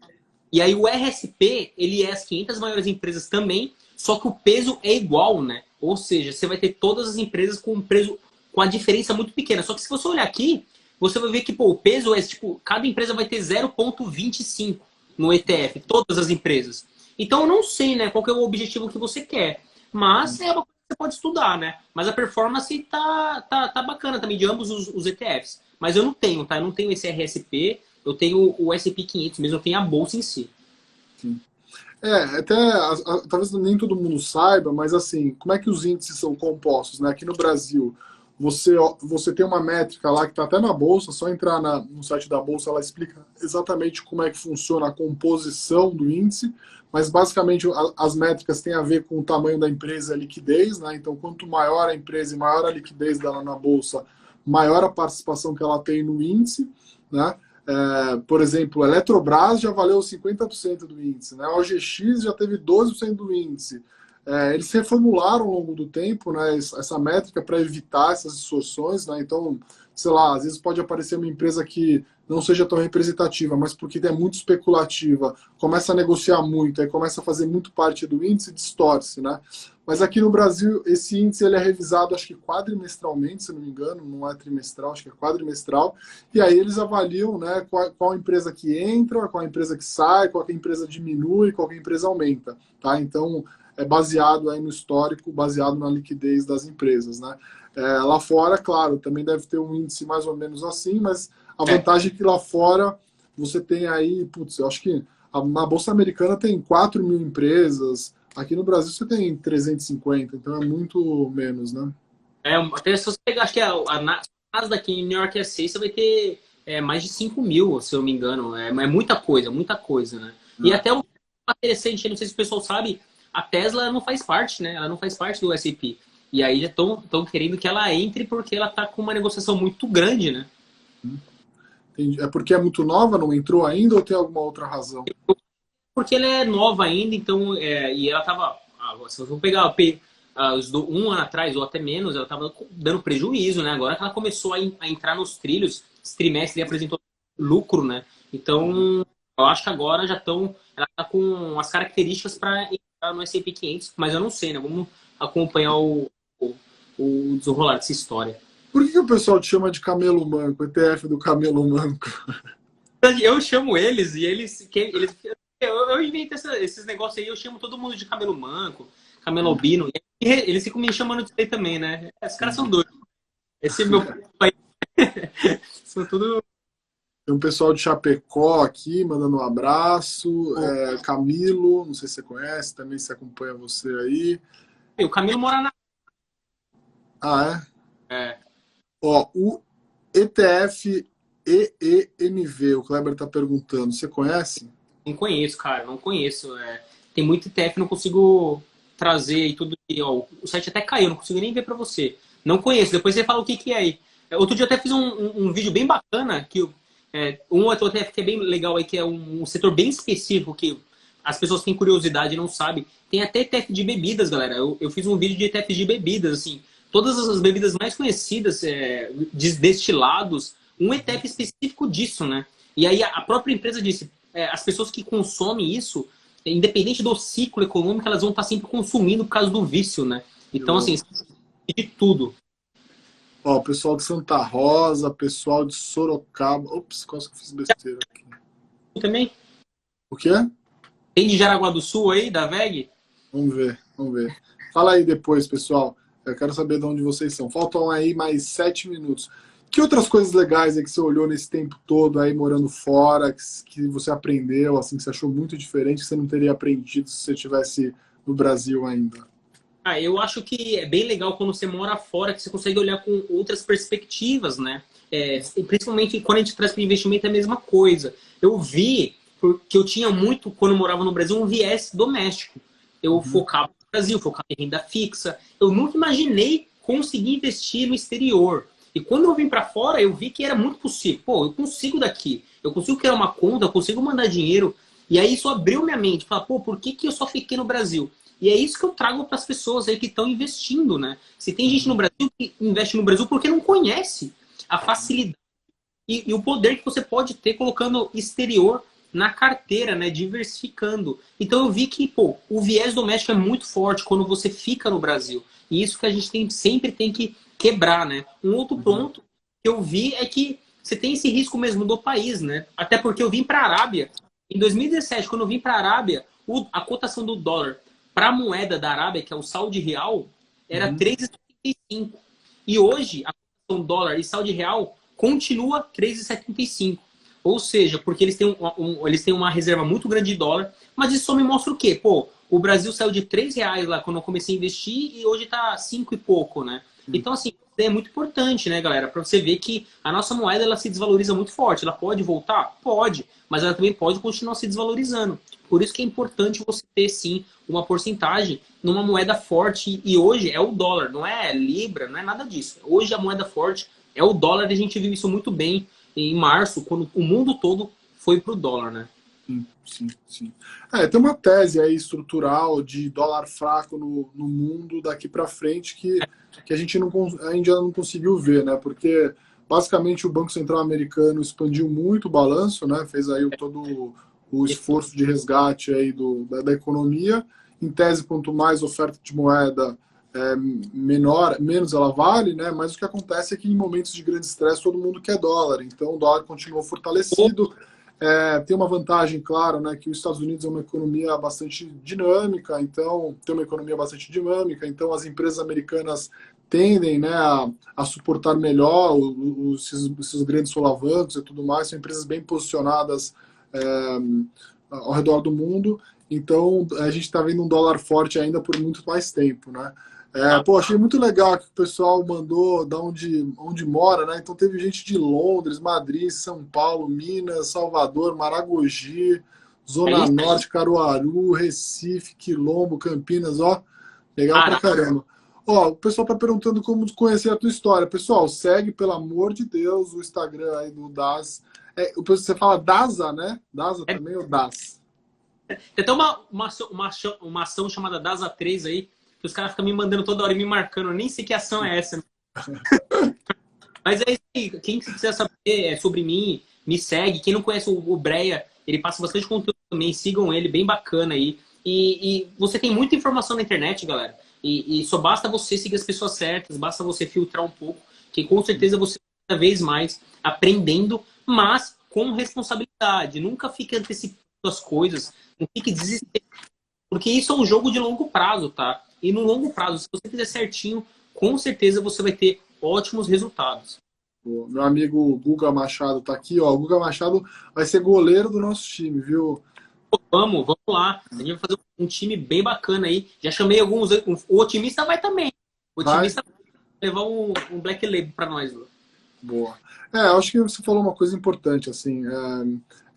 [SPEAKER 1] E aí o RSP, ele é as 500 maiores empresas também, só que o peso é igual, né? Ou seja, você vai ter todas as empresas com um peso com a diferença muito pequena. Só que se você olhar aqui, você vai ver que pô, o peso é tipo, cada empresa vai ter 0,25 no ETF, todas as empresas. Então eu não sei, né, qual que é o objetivo que você quer. Mas é uma coisa que você pode estudar, né? Mas a performance tá bacana também de ambos os ETFs. Mas eu não tenho, tá? Eu não tenho esse RSP, eu tenho o S&P 500 mesmo, eu tenho a bolsa em si.
[SPEAKER 2] Até talvez nem todo mundo saiba, mas assim, como é que os índices são compostos, né? Aqui no Brasil, você tem uma métrica lá que está até na bolsa, só entrar no site da bolsa, ela explica exatamente como é que funciona a composição do índice, mas basicamente as métricas têm a ver com o tamanho da empresa e a liquidez, né? Então, quanto maior a empresa e maior a liquidez dela na bolsa, maior a participação que ela tem no índice, né? Por exemplo, a Eletrobras já valeu 50% do índice, né? A OGX já teve 12% do índice. Eles reformularam ao longo do tempo, né, essa métrica para evitar essas distorções, né? Então, sei lá, às vezes pode aparecer uma empresa que não seja tão representativa, mas porque é muito especulativa, começa a negociar muito, aí começa a fazer muito parte do índice, distorce, né? Mas aqui no Brasil, esse índice ele é revisado, acho que quadrimestralmente, se não me engano, não é trimestral, acho que é quadrimestral, e aí eles avaliam, né, qual empresa que entra, qual empresa que sai, qual empresa diminui, qual empresa aumenta, tá? Então, é baseado aí no histórico, baseado na liquidez das empresas, né? Lá fora, claro, também deve ter um índice mais ou menos assim, mas a vantagem é que lá fora você tem aí, putz, eu acho que na Bolsa Americana tem 4 mil empresas, aqui no Brasil você tem 350, então é muito menos, né?
[SPEAKER 1] Até se você pegar, acho que a Nasdaq em New York S6, você vai ter mais de 5 mil, se eu não me engano. É muita coisa, né? E até o interessante, não sei se o pessoal sabe, a Tesla não faz parte, né? Ela não faz parte do S&P. E aí já estão querendo que ela entre porque ela tá com uma negociação muito grande, né?
[SPEAKER 2] É porque é muito nova, não entrou ainda ou tem alguma outra razão?
[SPEAKER 1] Porque ela é nova ainda, então, e ela tava. Se eu vou pegar um ano atrás, ou até menos, ela estava dando prejuízo, né? Agora que ela começou a entrar nos trilhos, esse trimestre apresentou lucro, né? Então, eu acho que agora já estão. Ela está com as características para entrar no S&P 500, mas eu não sei, né? Vamos acompanhar o desenrolar dessa história.
[SPEAKER 2] Por que o pessoal te chama de camelo manco, ETF do camelo manco?
[SPEAKER 1] Eu chamo eles e eu invento esses negócios aí, eu chamo todo mundo de camelo manco, camelo albino. E eles ficam me chamando de aí também, né? Esses caras são doidos. Esse é meu pai. São tudo.
[SPEAKER 2] Tem um pessoal de Chapecó aqui, mandando um abraço. Camilo, não sei se você conhece, também se acompanha você aí.
[SPEAKER 1] O Camilo mora na.
[SPEAKER 2] Ah, é?
[SPEAKER 1] É.
[SPEAKER 2] Ó, o ETF EEMV, o Kleber tá perguntando, você conhece?
[SPEAKER 1] Não conheço, cara, não conheço. Tem muito ETF, não consigo trazer e tudo. Ó, o site até caiu, não consigo nem ver pra você. Não conheço, depois você fala o que é aí. Outro dia eu até fiz um vídeo bem bacana, que um outro ETF que é bem legal aí, que é um setor bem específico, que as pessoas têm curiosidade e não sabem. Tem até ETF de bebidas, galera. Eu fiz um vídeo de ETF de bebidas, assim. Todas as bebidas mais conhecidas, destilados, um ETF específico disso, né? E aí a própria empresa disse, as pessoas que consomem isso, independente do ciclo econômico, elas vão estar sempre consumindo por causa do vício, né? Então, assim, de tudo.
[SPEAKER 2] Ó, pessoal de Santa Rosa, pessoal de Sorocaba. Ops, quase que eu fiz besteira aqui.
[SPEAKER 1] Também?
[SPEAKER 2] O quê?
[SPEAKER 1] Tem de Jaraguá do Sul aí, da VEG?
[SPEAKER 2] Vamos ver, vamos ver. Fala aí depois, pessoal. Eu quero saber de onde vocês são. Faltam aí mais 7 minutos. Que outras coisas legais aí que você olhou nesse tempo todo aí morando fora, que você aprendeu, assim, que você achou muito diferente, que você não teria aprendido se você estivesse no Brasil ainda?
[SPEAKER 1] Eu acho que é bem legal quando você mora fora, que você consegue olhar com outras perspectivas, né? Principalmente quando a gente traz para investimento é a mesma coisa. Eu vi, porque eu tinha muito, quando eu morava no Brasil, um viés doméstico. Eu focava no Brasil, focava em renda fixa. Eu nunca imaginei conseguir investir no exterior. E quando eu vim para fora, eu vi que era muito possível. Pô, eu consigo daqui. Eu consigo criar uma conta, eu consigo mandar dinheiro. E aí isso abriu minha mente. Falar, pô, por que eu só fiquei no Brasil? E é isso que eu trago para as pessoas aí que estão investindo, né? Se tem gente no Brasil que investe no Brasil porque não conhece a facilidade e o poder que você pode ter colocando exterior na carteira, né? Diversificando. Então eu vi que, pô, o viés doméstico é muito forte quando você fica no Brasil. E isso que a gente sempre tem que quebrar, né? Um outro ponto que eu vi é que você tem esse risco mesmo do país, né? Até porque eu vim para a Arábia. Em 2017, quando eu vim para a Arábia, a cotação do dólar para a moeda da Arábia, que é o Saudi Real, era 3,75. E hoje, a cotação dólar e Saudi Real continua 3,75. Ou seja, porque eles têm uma reserva muito grande de dólar, mas isso só me mostra o quê? Pô, o Brasil saiu de R$ 3 lá quando eu comecei a investir e hoje está 5 e pouco, né? Então, assim, é muito importante, né, galera? Para você ver que a nossa moeda ela se desvaloriza muito forte. Ela pode voltar? Pode. Mas ela também pode continuar se desvalorizando. Por isso que é importante você ter, sim, uma porcentagem numa moeda forte. E hoje é o dólar, não é Libra, não é nada disso. Hoje a moeda forte é o dólar e a gente viu isso muito bem em março, quando o mundo todo foi pro dólar, né?
[SPEAKER 2] Sim. Tem uma tese aí estrutural de dólar fraco no mundo daqui para frente que a gente ainda não conseguiu ver, né? Porque basicamente o Banco Central americano expandiu muito o balanço, né? Fez aí todo o esforço de resgate aí da economia. Em tese, quanto mais oferta de moeda menos ela vale, né? Mas o que acontece é que em momentos de grande estresse todo mundo quer dólar. Então o dólar continua fortalecido. Tem uma vantagem, claro, né, que os Estados Unidos é uma economia bastante dinâmica, então as empresas americanas tendem, né, a suportar melhor esses grandes solavancos e tudo mais, são empresas bem posicionadas ao redor do mundo, então a gente está vendo um dólar forte ainda por muito mais tempo, né? Achei muito legal que o pessoal mandou da onde mora, né? Então teve gente de Londres, Madrid, São Paulo, Minas, Salvador, Maragogi, Zona Norte, Caruaru, Recife, Quilombo, Campinas, ó. Legal pra caramba. Ó, o pessoal tá perguntando como conhecer a tua história. Pessoal, segue, pelo amor de Deus, o Instagram aí do Das. Você fala Daza, né? Daza também ou Das?
[SPEAKER 1] Tem até uma ação chamada DASA 3 aí, que os caras ficam me mandando toda hora e me marcando. Eu nem sei que ação é essa. Mas é isso aí. Quem quiser saber sobre mim, me segue. Quem não conhece o Breia, ele passa bastante conteúdo também. Sigam ele, bem bacana aí. E você tem muita informação na internet, galera. E só basta você seguir as pessoas certas, basta você filtrar um pouco, que com certeza você cada vez mais aprendendo, mas com responsabilidade. Nunca fique antecipando as coisas, não fique desesperado, porque isso é um jogo de longo prazo, tá? E no longo prazo, se você fizer certinho, com certeza você vai ter ótimos resultados.
[SPEAKER 2] O meu amigo Guga Machado tá aqui, ó. O Guga Machado vai ser goleiro do nosso time, viu?
[SPEAKER 1] Vamos lá. A gente vai fazer um time bem bacana aí. Já chamei alguns. O otimista vai também. O otimista vai levar um Black Label para nós.
[SPEAKER 2] Boa. Acho que você falou uma coisa importante, assim.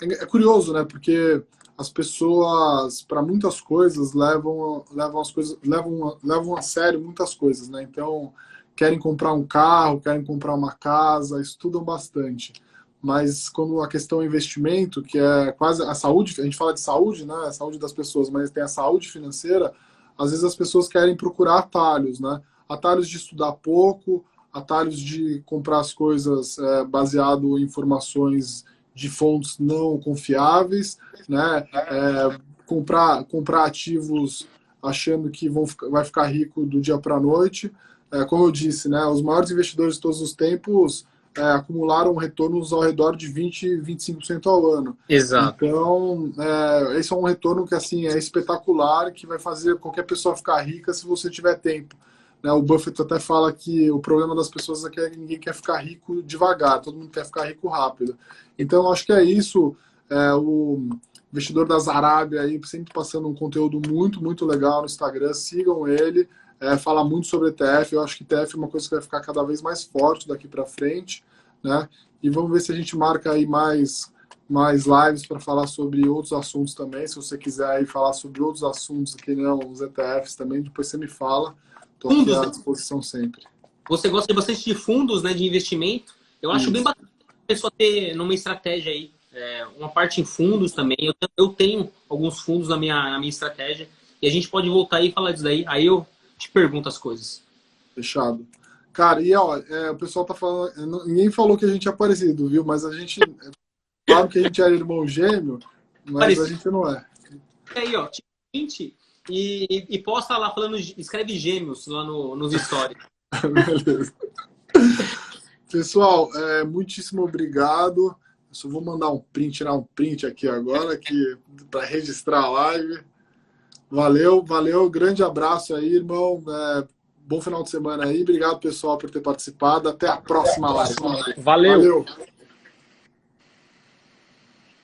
[SPEAKER 2] É curioso, né? Porque as pessoas, para muitas coisas, levam a sério muitas coisas, né? Então, querem comprar um carro, querem comprar uma casa, estudam bastante. Mas quando a questão é investimento, que é quase a saúde, a gente fala de saúde, né? A saúde das pessoas, mas tem a saúde financeira, às vezes as pessoas querem procurar atalhos, né? Atalhos de estudar pouco, atalhos de comprar as coisas baseado em informações de fontes não confiáveis, né? Comprar ativos achando que vai ficar rico do dia para a noite. Como eu disse, né? Os maiores investidores de todos os tempos acumularam retornos ao redor de 20%, 25% ao ano.
[SPEAKER 1] Exato.
[SPEAKER 2] Então, esse é um retorno que assim, é espetacular, que vai fazer qualquer pessoa ficar rica se você tiver tempo. Né? O Buffett até fala que o problema das pessoas é que ninguém quer ficar rico devagar, todo mundo quer ficar rico rápido. Então, acho que é isso. O investidor da Zarábia aí, sempre passando um conteúdo muito, muito legal no Instagram. Sigam ele. Fala muito sobre ETF. Eu acho que ETF é uma coisa que vai ficar cada vez mais forte daqui para frente, né? E vamos ver se a gente marca aí mais lives para falar sobre outros assuntos também. Se você quiser aí falar sobre outros assuntos que não os ETFs também, depois você me fala. Estou aqui à disposição sempre.
[SPEAKER 1] Você gosta bastante de fundos, né, de investimento. Eu acho bem bacana a pessoa ter numa estratégia aí, uma parte em fundos também. Eu tenho alguns fundos na minha estratégia e a gente pode voltar aí e falar disso daí. Aí eu te pergunto as coisas.
[SPEAKER 2] Fechado. Cara, e ó, o pessoal tá falando. Ninguém falou que a gente é parecido, viu? Mas a gente. Claro que a gente é irmão gêmeo, mas parecido. A gente não é.
[SPEAKER 1] Aí, ó, e posta lá falando, escreve gêmeos lá nos stories.
[SPEAKER 2] Beleza. Pessoal, muitíssimo obrigado. Eu só vou mandar tirar um print aqui agora, para registrar a live. Valeu. Grande abraço aí, irmão. Bom final de semana aí. Obrigado, pessoal, por ter participado. Até a próxima live.
[SPEAKER 1] Valeu.